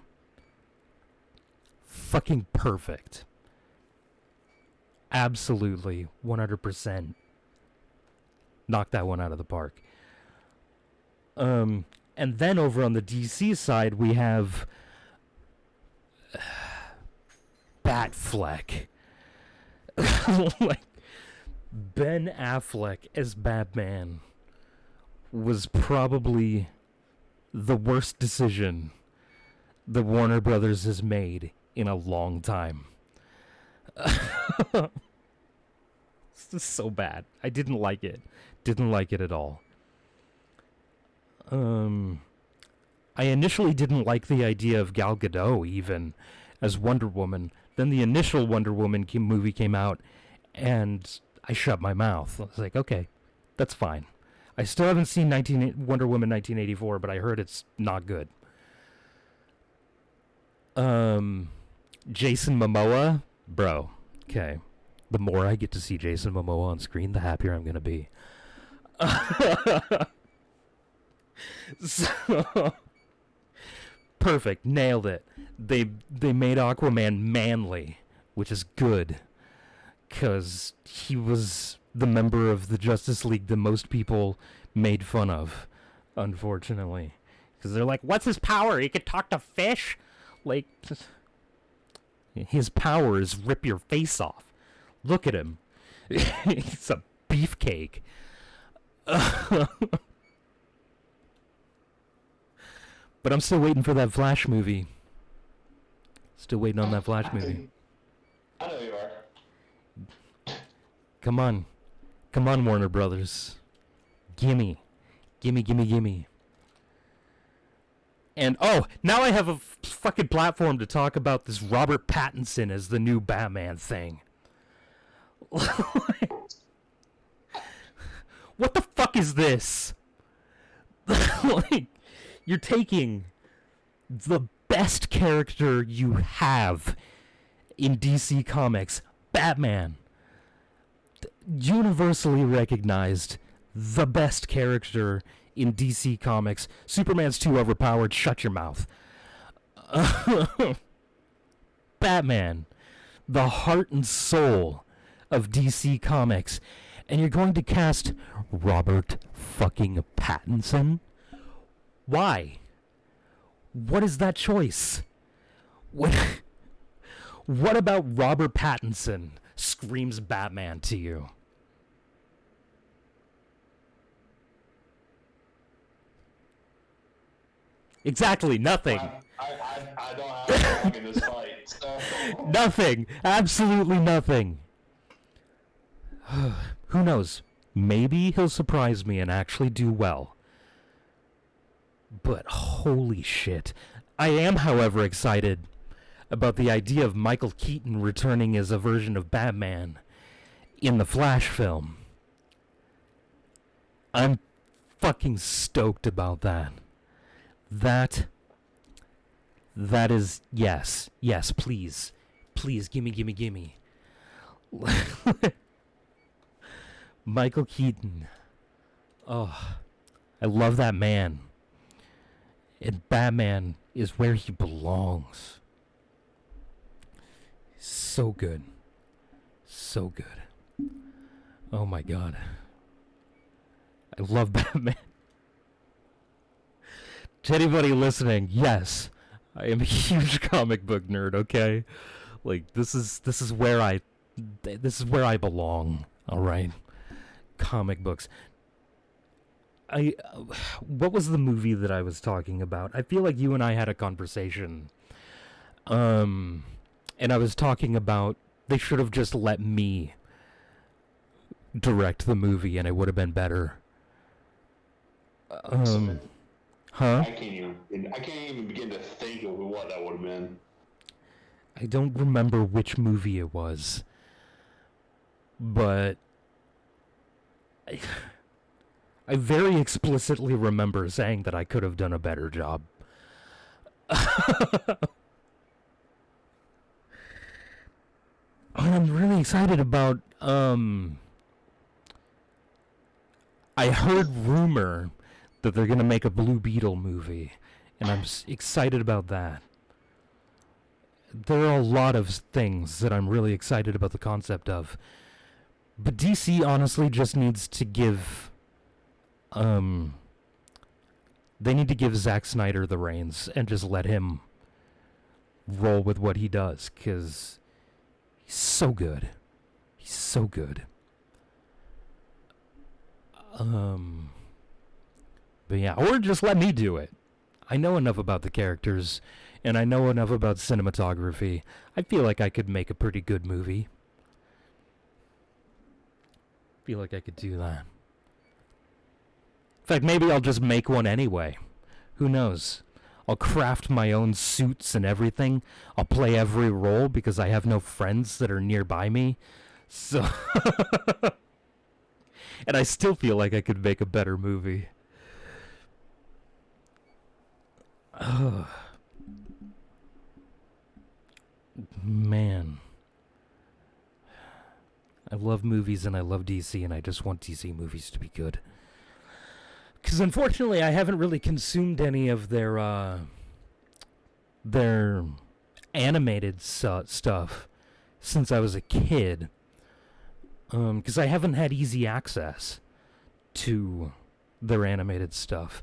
Fucking perfect. Absolutely, 100%. Knocked that one out of the park. And then over on the DC side, we have Batfleck. Like, Ben Affleck as Batman was probably the worst decision that Warner Brothers has made in a long time. This is so bad. I didn't like it. Didn't like it at all. I initially didn't like the idea of Gal Gadot even as Wonder Woman. Then the initial Wonder Woman movie came out, and I shut my mouth. I was like, okay, that's fine. I still haven't seen Wonder Woman 1984, but I heard it's not good. Jason Momoa, bro. Okay. The more I get to see Jason Momoa on screen, the happier I'm gonna be. So, perfect, nailed it. They made Aquaman manly, which is good, because he was the member of the Justice League that most people made fun of, unfortunately. Because they're like, what's his power? He could talk to fish? Like, his power is rip your face off. Look at him. He's a beefcake. But I'm still waiting for that Flash movie. Still waiting on that Flash movie. I know you are. Come on. Come on, Warner Brothers. Gimme. Gimme, gimme, gimme. And oh, now I have a fucking platform to talk about this Robert Pattinson as the new Batman thing. What the fuck is this? Like, you're taking the best character you have in DC Comics, Batman, universally recognized, the best character in DC Comics. Superman's too overpowered, shut your mouth. Batman, the heart and soul of DC Comics, and you're going to cast Robert fucking Pattinson? Why? What is that choice? What about Robert Pattinson screams Batman to you? Exactly, nothing. I don't have a dog in this fight, so... Nothing. Absolutely nothing. Who knows? Maybe he'll surprise me and actually do well. But holy shit. I am, however, excited about the idea of Michael Keaton returning as a version of Batman in the Flash film. I'm fucking stoked about that. That is, yes, please. Please, gimme. Michael Keaton. Oh, I love that man. And Batman is where he belongs. So good. So good. Oh my god. I love Batman. To anybody listening, yes, I am a huge comic book nerd, okay? Like, this is where I belong, alright? Comic books. What was the movie that I was talking about? I feel like you and I had a conversation. And I was talking about they should have just let me direct the movie and it would have been better. Huh? I can't even begin to think of what that would have been. I don't remember which movie it was. But I very explicitly remember saying that I could have done a better job. I'm really excited about, I heard rumor that they're gonna make a Blue Beetle movie, and I'm excited about that. There are a lot of things that I'm really excited about the concept of. But DC honestly just needs to give, they need to give Zack Snyder the reins and just let him roll with what he does, because he's so good. He's so good. But yeah, or just let me do it. I know enough about the characters, and I know enough about cinematography. I feel like I could make a pretty good movie. Feel like I could do that. In fact, maybe I'll just make one anyway. Who knows? I'll craft my own suits and everything. I'll play every role because I have no friends that are nearby me. So... and I still feel like I could make a better movie. Man. I love movies and I love DC and I just want DC movies to be good. Because unfortunately I haven't really consumed any of their animated stuff since I was a kid. Because I haven't had easy access to their animated stuff.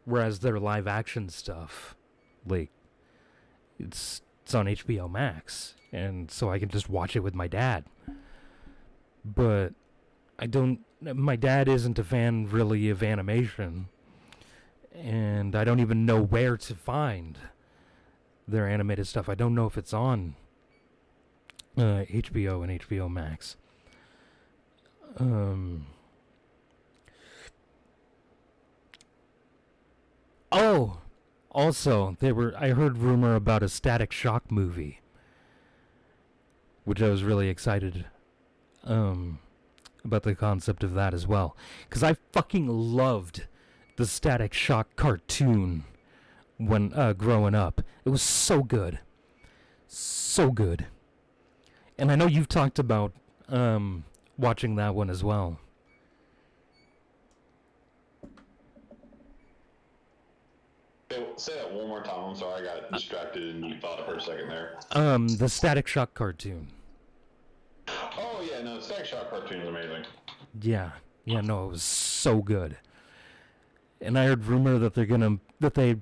Whereas their live action stuff, like, it's on HBO Max, and so I can just watch it with my dad. But my dad isn't a fan really of animation, and I don't even know where to find their animated stuff. I don't know if it's on HBO and HBO Max. Oh, also, I heard rumor about a Static Shock movie, which I was really excited about the concept of that as well. Because I fucking loved the Static Shock cartoon when growing up. It was so good. So good. And I know you've talked about watching that one as well. Say that one more time. I'm sorry, I got distracted and you thought for a second there. The Static Shock cartoon. Oh yeah, no, Static Shock cartoon is amazing. Yeah, no, it was so good. And I heard rumor that they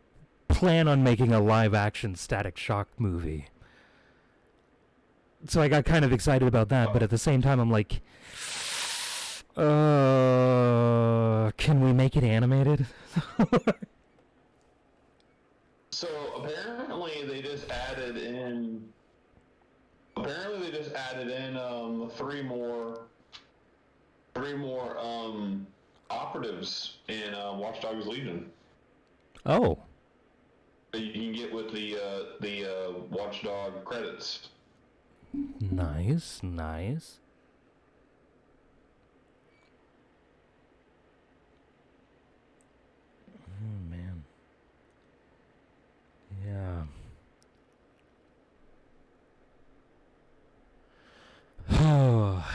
plan on making a live action Static Shock movie. So I got kind of excited about that, but at the same time I'm like, can we make it animated? So apparently they just added in three more operatives in Watch Dogs Legion. Oh. That you can get with the Watchdog credits. Nice. Oh, man. Yeah. Oh,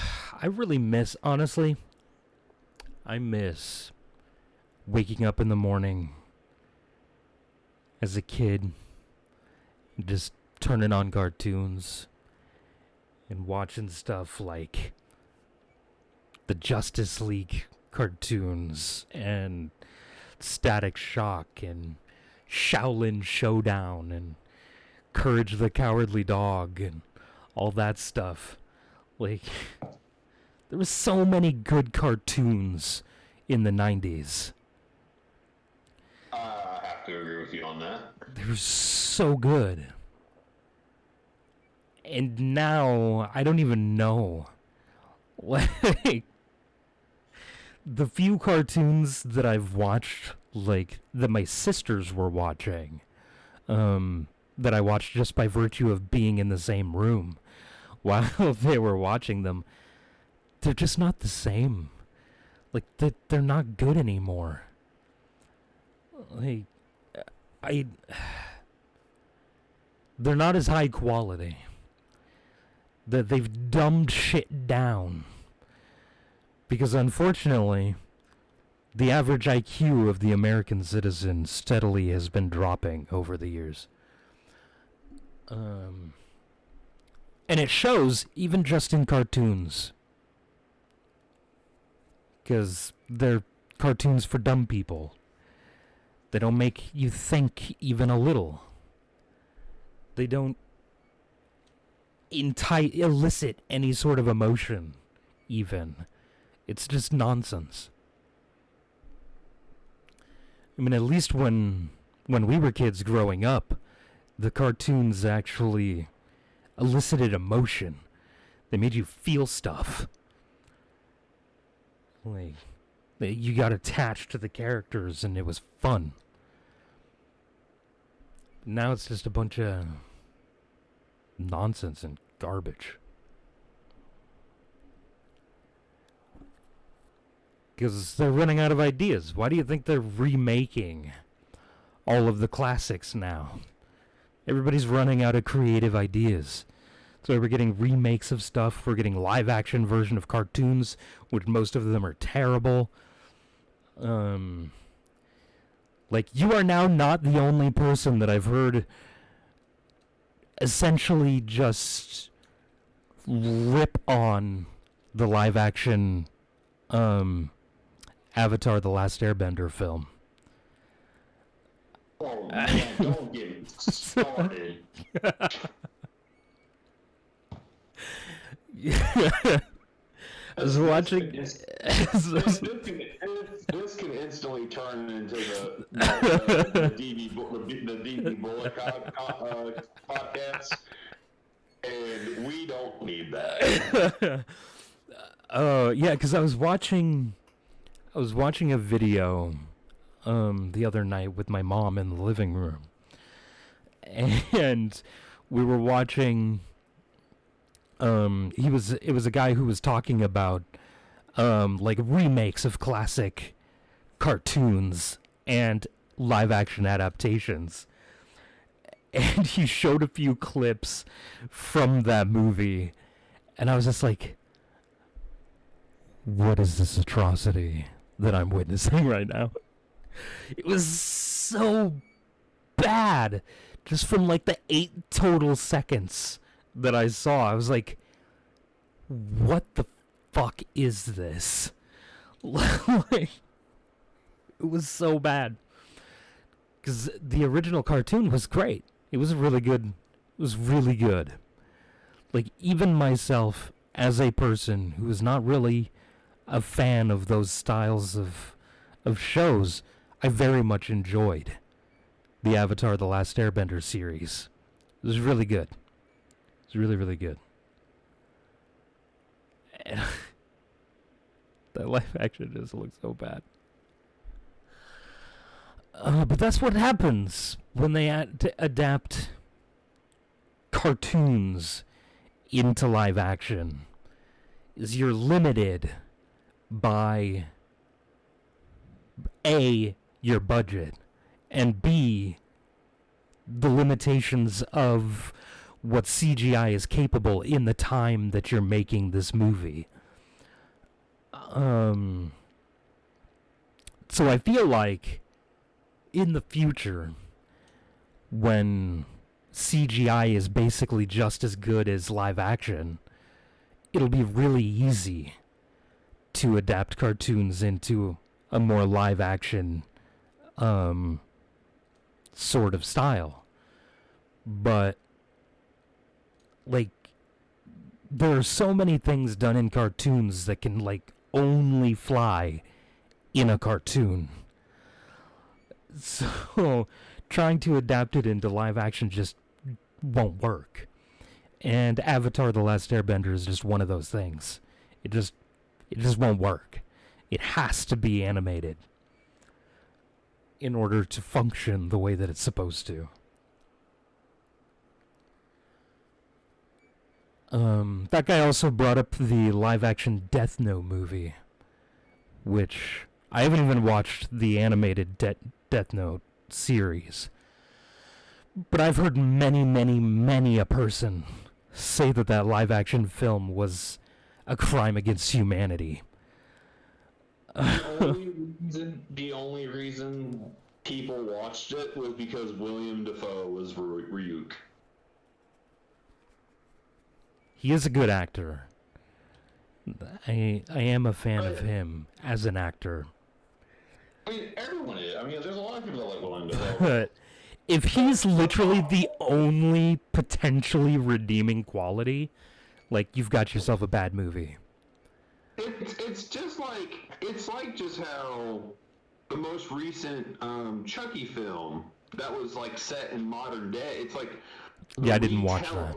I really miss, honestly, I miss waking up in the morning as a kid, just turning on cartoons and watching stuff like the Justice League cartoons and Static Shock and Shaolin Showdown and Courage the Cowardly Dog and all that stuff. Like, there was so many good cartoons in the 90s. I have to agree with you on that. They were so good. And now, I don't even know. Like, the few cartoons that I've watched, like, that my sisters were watching, that I watched just by virtue of being in the same room while they were watching them, they're just not the same. Like, they're not good anymore. Like, they're not as high quality. That they've dumbed shit down. Because unfortunately, the average IQ of the American citizen steadily has been dropping over the years. And it shows even just in cartoons. Because they're cartoons for dumb people. They don't make you think even a little. They don't elicit any sort of emotion, even. It's just nonsense. I mean, at least when we were kids growing up, the cartoons actually elicited emotion. They made you feel stuff. Like, you got attached to the characters and it was fun. Now it's just a bunch of nonsense and garbage. Because they're running out of ideas. Why do you think they're remaking all of the classics now? Everybody's running out of creative ideas. So we're getting remakes of stuff. We're getting live action version of cartoons, which most of them are terrible. Like, you are now not the only person that I've heard essentially just rip on the live action Avatar: The Last Airbender film. Oh man, don't get me started. I was watching. This can instantly turn into the DB Bullet podcast, and we don't need that. Yeah, because I was watching a video the other night with my mom in the living room, and we were watching. It was a guy who was talking about like remakes of classic cartoons and live action adaptations. And he showed a few clips from that movie, and I was just like, what is this atrocity that I'm witnessing right now? It was so bad. Just from like the 8 total seconds that I saw, I was like, what the fuck is this? Like, it was so bad. Because the original cartoon was great. It was really good. It was really good. Like, even myself, as a person who is not really a fan of those styles of shows, I very much enjoyed the Avatar: The Last Airbender series. It was really good. It was really, really good. And that live action just looks so bad. But that's what happens when they adapt cartoons into live action. Is you're limited by A, your budget, and B, the limitations of what CGI is capable in the time that you're making this movie. So I feel like in the future, when CGI is basically just as good as live action, it'll be really easy to adapt cartoons into a more live action sort of style. But like, there are so many things done in cartoons that can like only fly in a cartoon. So trying to adapt it into live action just won't work. And Avatar: The Last Airbender is just one of those things. It just won't work. It has to be animated in order to function the way that it's supposed to. That guy also brought up the live-action Death Note movie, which I haven't even watched the animated Death Note series. But I've heard many a person say that live-action film was a crime against humanity. The only reason people watched it was because William Dafoe was Ryuk. He is a good actor. I am a fan of him as an actor. I mean, everyone is. I mean, there's a lot of people that like William Dafoe. But if he's literally the only potentially redeeming quality, like, you've got yourself a bad movie. It's just like, it's like just how the most recent Chucky film that was like set in modern day. It's like, yeah, I didn't watch that.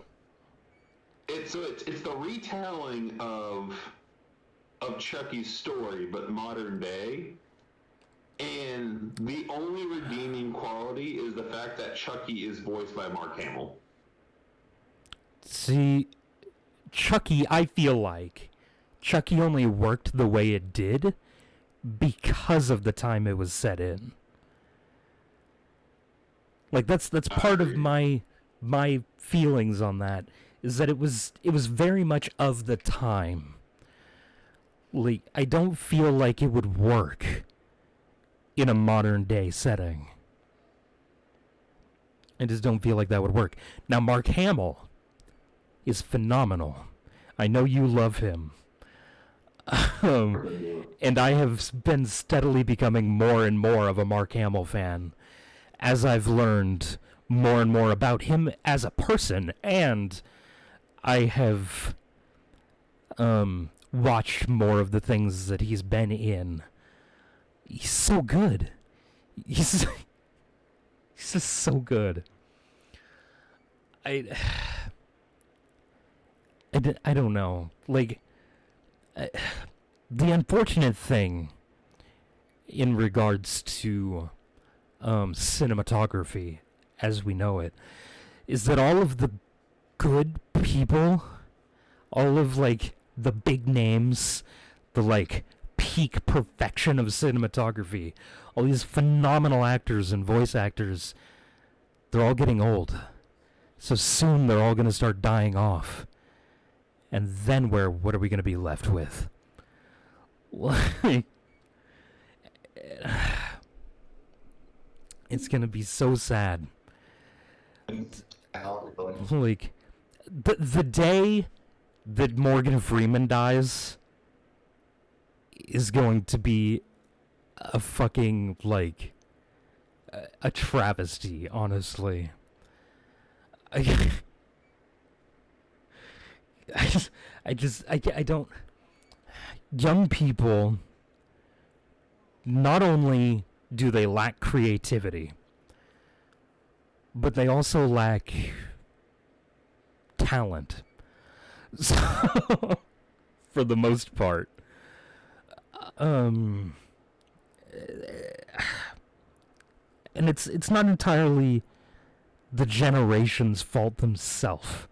It's the retelling of Chucky's story, but modern day. And the only redeeming quality is the fact that Chucky is voiced by Mark Hamill. See, Chucky, I feel like Chucky only worked the way it did because of the time it was set in. Like, that's part of my feelings on that, is that it was very much of the time. Like, I don't feel like it would work in a modern day setting. I just don't feel like that would work. Now, Mark Hamill is phenomenal. I know you love him. And I have been steadily becoming more and more of a Mark Hamill fan as I've learned more and more about him as a person, and I have watched more of the things that he's been in. He's so good. He's just so good. I don't know. Like, the unfortunate thing in regards to cinematography as we know it is that all of the good people, all of like the big names, the like peak perfection of cinematography, all these phenomenal actors and voice actors, they're all getting old. So soon they're all going to start dying off. And then what are we going to be left with? Like, it's going to be so sad. Like, the day that Morgan Freeman dies is going to be a fucking, like, a travesty, honestly. I don't. Young people, not only do they lack creativity, but they also lack talent. So, for the most part. And it's not entirely the generation's fault themselves.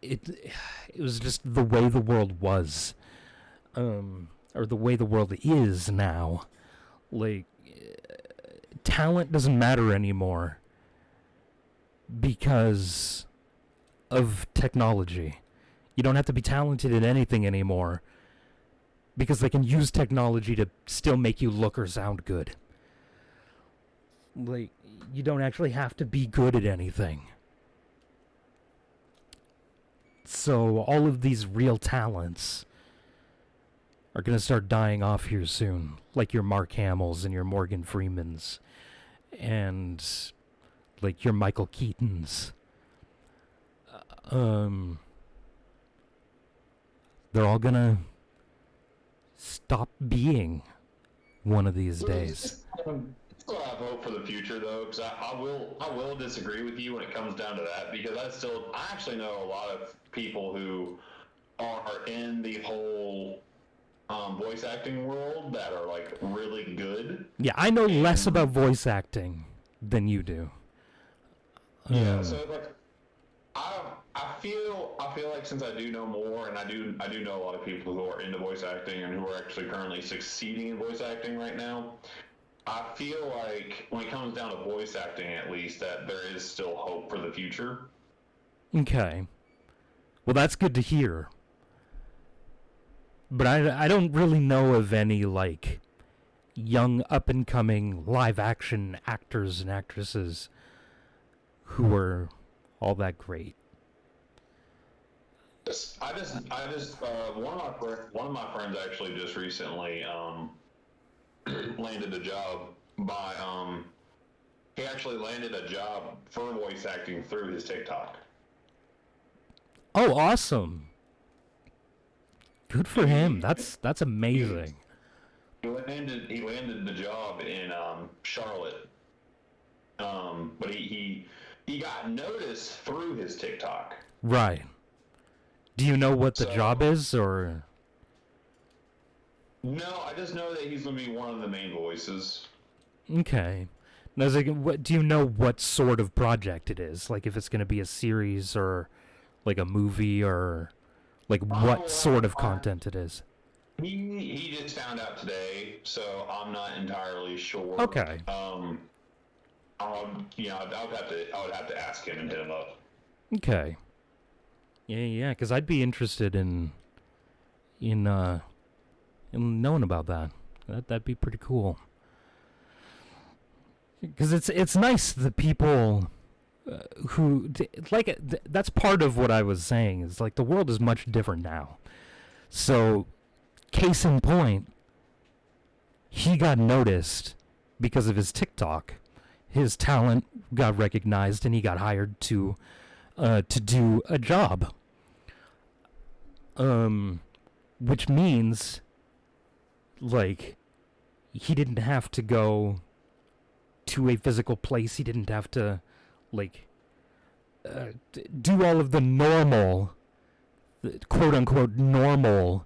It was just the way the world was, or the way the world is now. Like, talent doesn't matter anymore because of technology. You don't have to be talented in anything anymore because they can use technology to still make you look or sound good. Like, you don't actually have to be good at anything. So all of these real talents are going to start dying off here soon. Like your Mark Hamills and your Morgan Freemans. And like your Michael Keatons. They're all going to stop being one of these days. Still have hope for the future, though, because I will disagree with you when it comes down to that, because I actually know a lot of people who are in the whole voice acting world that are like really good. Yeah, I know less about voice acting than you do. Yeah, so like I feel like, since I do know more, and I do know a lot of people who are into voice acting and who are actually currently succeeding in voice acting right now. I feel like when it comes down to voice acting, at least, that there is still hope for the future. Okay. Well, that's good to hear. But I don't really know of any, like, young up-and-coming live-action actors and actresses who are all that great. I just one of my friends actually just recently landed a job he actually landed a job for voice acting through his TikTok. Oh, awesome. Good for him. That's amazing. He landed the job in Charlotte. But he got noticed through his TikTok. Right. Do you know what the job is, or? No, I just know that he's going to be one of the main voices. Okay. Now, what, do you know what sort of project it is? Like, if it's going to be a series, or like a movie, or like what sort of content it is? He just found out today, so I'm not entirely sure. Okay. I would have to ask him and hit him up. Okay. Yeah, because I'd be interested in knowing about that. That'd be pretty cool. Because it's nice that people who like that's part of what I was saying is like the world is much different now. So, case in point, he got noticed because of his TikTok. His talent got recognized, and he got hired to do a job. Which means, like, he didn't have to go to a physical place. He didn't have to, like, do all of the normal, quote-unquote, normal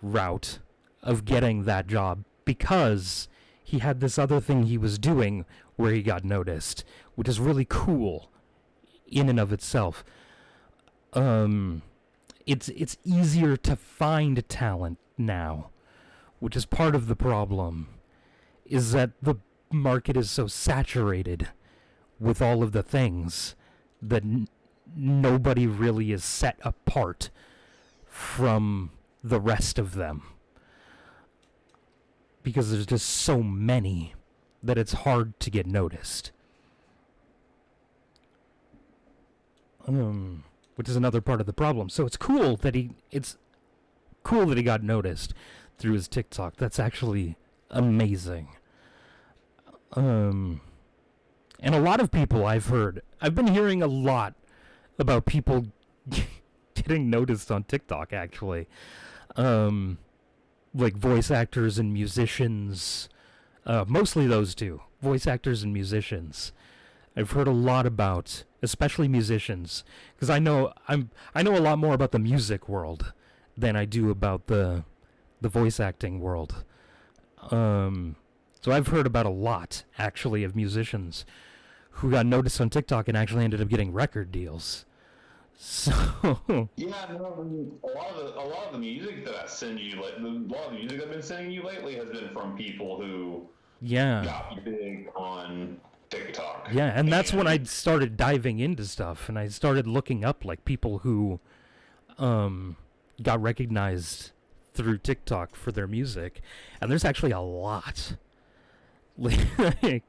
route of getting that job. because he had this other thing he was doing where he got noticed, which is really cool in and of itself. It's easier to find talent now, which is part of the problem, is that the market is so saturated with all of the things that nobody really is set apart from the rest of them. Because there's just so many that it's hard to get noticed. Which is another part of the problem. So it's cool that he got noticed through his TikTok. That's actually amazing. And a lot of people I've been hearing a lot about people getting noticed on TikTok, actually. Like voice actors and musicians. Mostly those two. Voice actors and musicians. I've heard a lot about, especially musicians, because I know a lot more about the music world than I do about the voice acting world. So I've heard about a lot, actually, of musicians who got noticed on TikTok and actually ended up getting record deals. So yeah, no, a lot of the music that I send you, like a lot of the music I've been sending you lately, has been from people who got big on TikTok. Yeah, and that's when I started diving into stuff, and I started looking up like people who got recognized through TikTok for their music, and there's actually a lot. Like,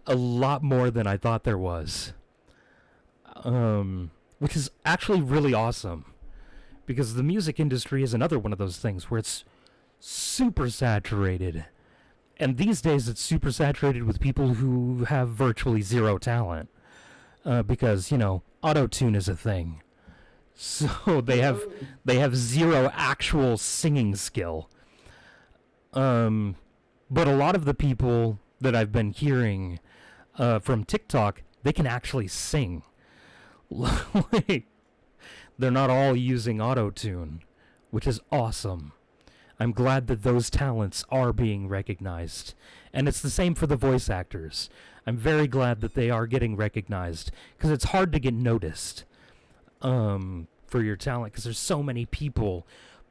a lot more than I thought there was. Which is actually really awesome, because the music industry is another one of those things where it's super saturated, and these days it's super saturated with people who have virtually zero talent, because auto-tune is a thing, so they have zero actual singing skill. But a lot of the people that I've been hearing from TikTok, they can actually sing. Like, they're not all using auto-tune, which is awesome. I'm glad that those talents are being recognized. And it's the same for the voice actors. I'm very glad that they are getting recognized, because it's hard to get noticed for your talent, because there's so many people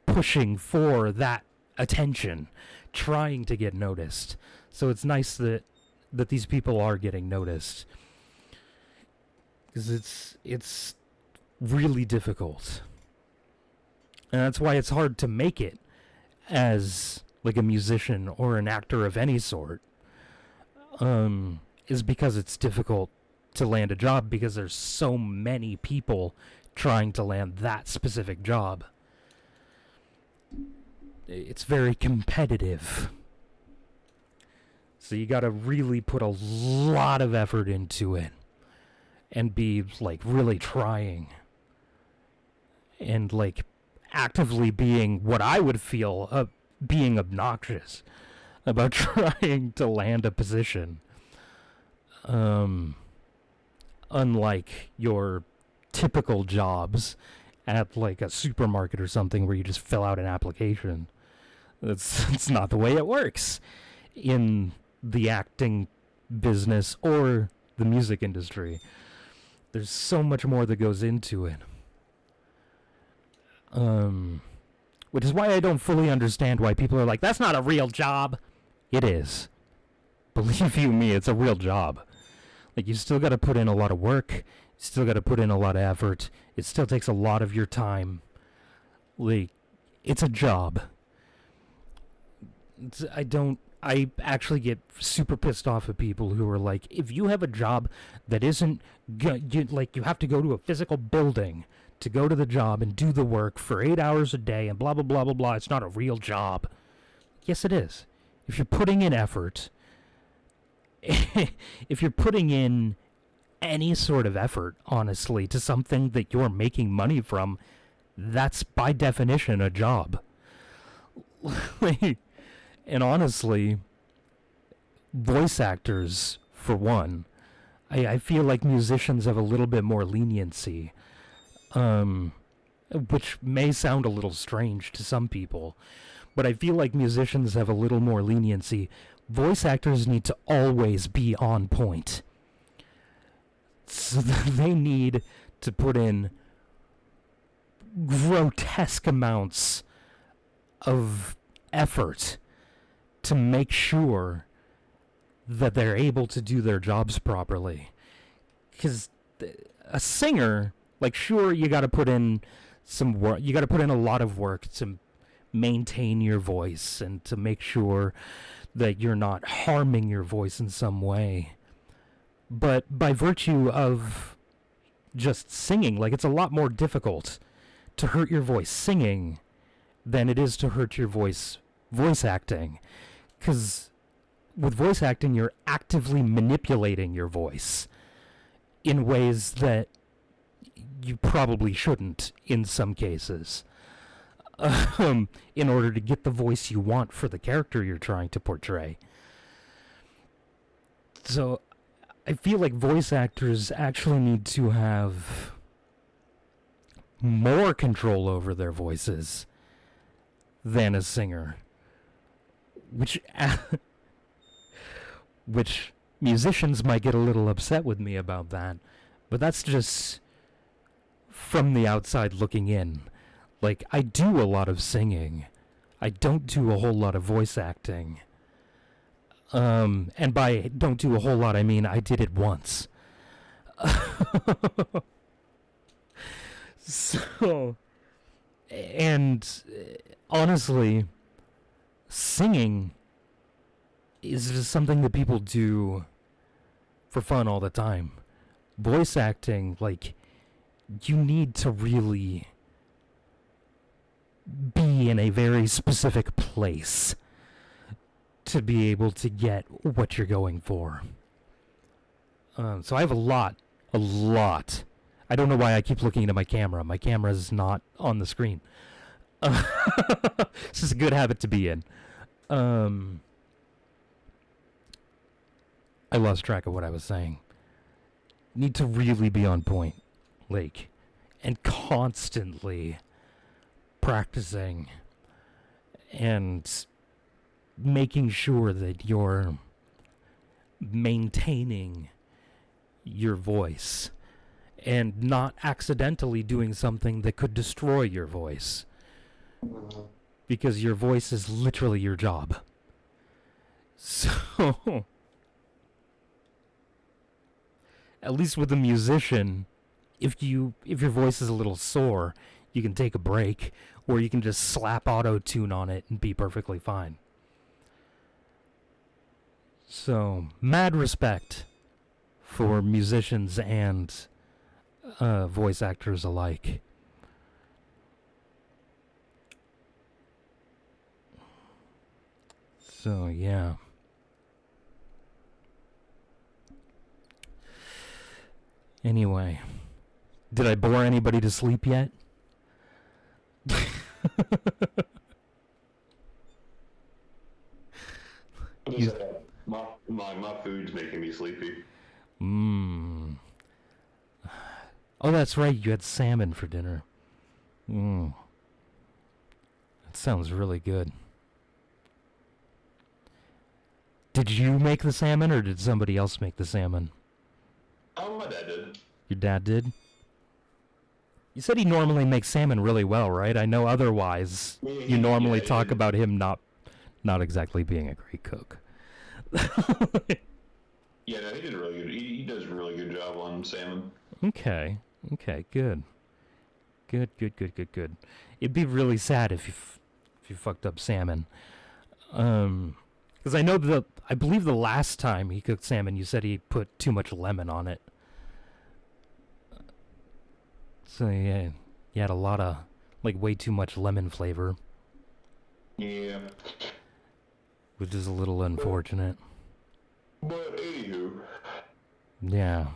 pushing for that attention, trying to get noticed. So it's nice that these people are getting noticed. Because it's really difficult. And that's why it's hard to make it as like a musician or an actor of any sort. Is because it's difficult to land a job, because there's so many people trying to land that specific job. It's very competitive. So you gotta really put a lot of effort into it. And be, like, really trying. And, like, actively being what I would feel being obnoxious about trying to land a position. Unlike your typical jobs at, like, a supermarket or something where you just fill out an application. It's not the way it works in the acting business or the music industry. There's so much more that goes into it. Which is why I don't fully understand why people are like, that's not a real job. It is. Believe you me, it's a real job. Like, you still gotta put in a lot of work. You still gotta put in a lot of effort. It still takes a lot of your time. Like, it's a job. I actually get super pissed off at people who are like, if you have a job that isn't, you have to go to a physical building to go to the job and do the work for 8 hours a day and blah, blah, blah, blah, blah, it's not a real job. Yes, it is. If you're putting in effort, if you're putting in any sort of effort, honestly, to something that you're making money from, that's by definition a job. And honestly, voice actors, for one, I feel like musicians have a little bit more leniency, which may sound a little strange to some people, but I feel like musicians have a little more leniency. Voice actors need to always be on point. So they need to put in grotesque amounts of effort to make sure that they're able to do their jobs properly. Because a singer, like, sure, you got to put in some work. You got to put in a lot of work to maintain your voice and to make sure that you're not harming your voice in some way. But by virtue of just singing, like, it's a lot more difficult to hurt your voice singing than it is to hurt your voice acting. Because with voice acting, you're actively manipulating your voice in ways that you probably shouldn't in some cases, in order to get the voice you want for the character you're trying to portray. So I feel like voice actors actually need to have more control over their voices than a singer, which musicians might get a little upset with me about that, but that's just from the outside looking in. Like, I do a lot of singing. I don't do a whole lot of voice acting. And by don't do a whole lot, I mean I did it once. So, and honestly, singing is just something that people do for fun all the time. Voice acting, like, you need to really be in a very specific place to be able to get what you're going for. So I have a lot. I don't know why I keep looking into my camera. My camera's not on the screen. It's just a good habit to be in. I lost track of what I was saying. Need to really be on point, like, and constantly practicing and making sure that you're maintaining your voice and not accidentally doing something that could destroy your voice, because your voice is literally your job. So at least with a musician, if your voice is a little sore, you can take a break, or you can just slap auto-tune on it and be perfectly fine. So, mad respect for musicians and voice actors alike. So, yeah. Anyway, did I bore anybody to sleep yet? My food's making me sleepy. Oh, that's right. You had salmon for dinner. That sounds really good. Did you make the salmon, or did somebody else make the salmon? Oh, my dad did. Your dad did? You said he normally makes salmon really well, right? I know otherwise. You normally talk about him not exactly being a great cook. Yeah, no, he did really good. He does a really good job on salmon. Okay, good. Good. It'd be really sad if you fucked up salmon. Because I believe the last time he cooked salmon, you said he put too much lemon on it. So yeah, he had a lot of, like, way too much lemon flavor. Yeah. Which is a little unfortunate. But anywho. Yeah.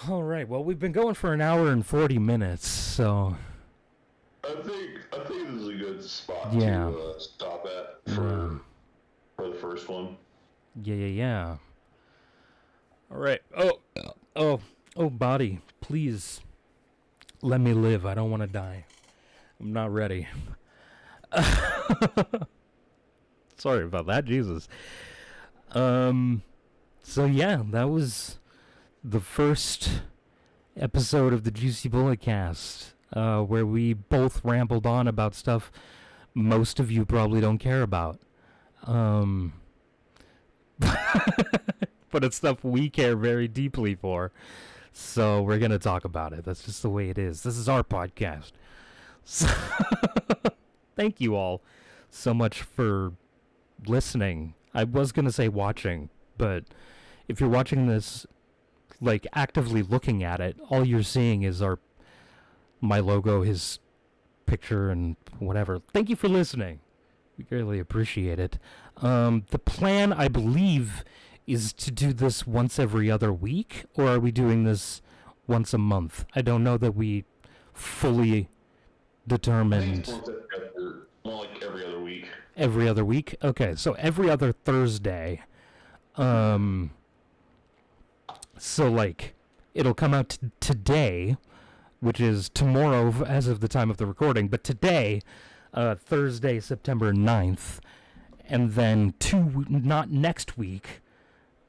Alright, well, we've been going for an hour and 40 minutes, so... I think this is a good spot to stop at for the first one. Yeah. Alright. Oh, body, please Let me live. I don't want to die. I'm not ready. Sorry about that, Jesus. So yeah, that was the first episode of the Juicy Bullet Cast, where we both rambled on about stuff most of you probably don't care about. But it's stuff we care very deeply for. So we're going to talk about it. That's just the way it is. This is our podcast. So thank you all so much for listening. I was going to say watching, but if you're watching this, like, actively looking at it, all you're seeing is my logo, his picture, and whatever. Thank you for listening. We greatly appreciate it. The plan, I believe, is to do this once every other week, or are we doing this once a month? I don't know that we fully determined. I think it's more like every other week. Every other week? Okay, so every other Thursday. So, like, it'll come out today, which is tomorrow as of the time of the recording, but today, Thursday, September 9th, and then not next week,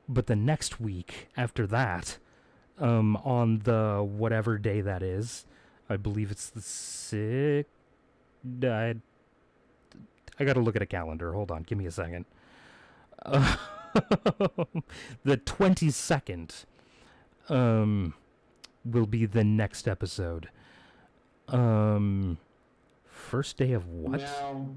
but the next week after that, on the whatever day that is. I believe it's the 6th. I gotta look at a calendar. Hold on, give me a second. The 22nd will be the next episode. First day of what? Now,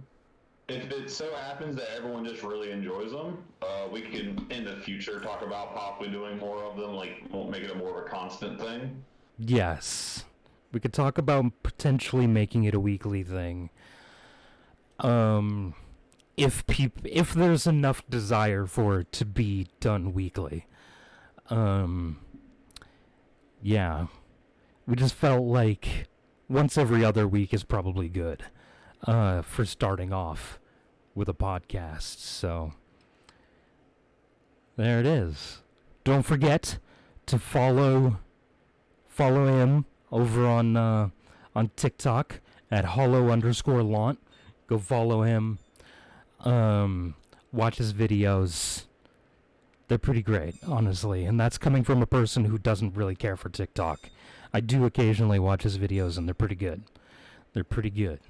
if it so happens that everyone just really enjoys them, we can in the future talk about possibly doing more of them, like make it more of a constant thing. Yes. We could talk about potentially making it a weekly thing. If there's enough desire for it to be done weekly. Yeah. We just felt like once every other week is probably good, for starting off with a podcast. So there it is. Don't forget to follow him over on TikTok at hollow_launt. Go follow him. Watch his videos. They're pretty great, honestly. And that's coming from a person who doesn't really care for TikTok. I do occasionally watch his videos, and they're pretty good. They're pretty good.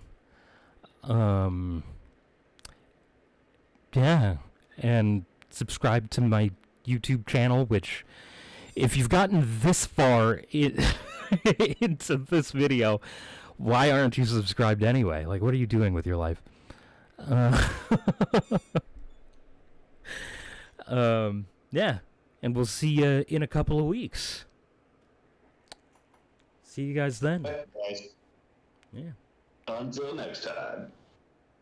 Yeah. And subscribe to my YouTube channel, which, if you've gotten this far into this video, why aren't you subscribed anyway? Like, what are you doing with your life? Yeah. And we'll see you in a couple of weeks. See you guys then. Guys, Yeah. until next time.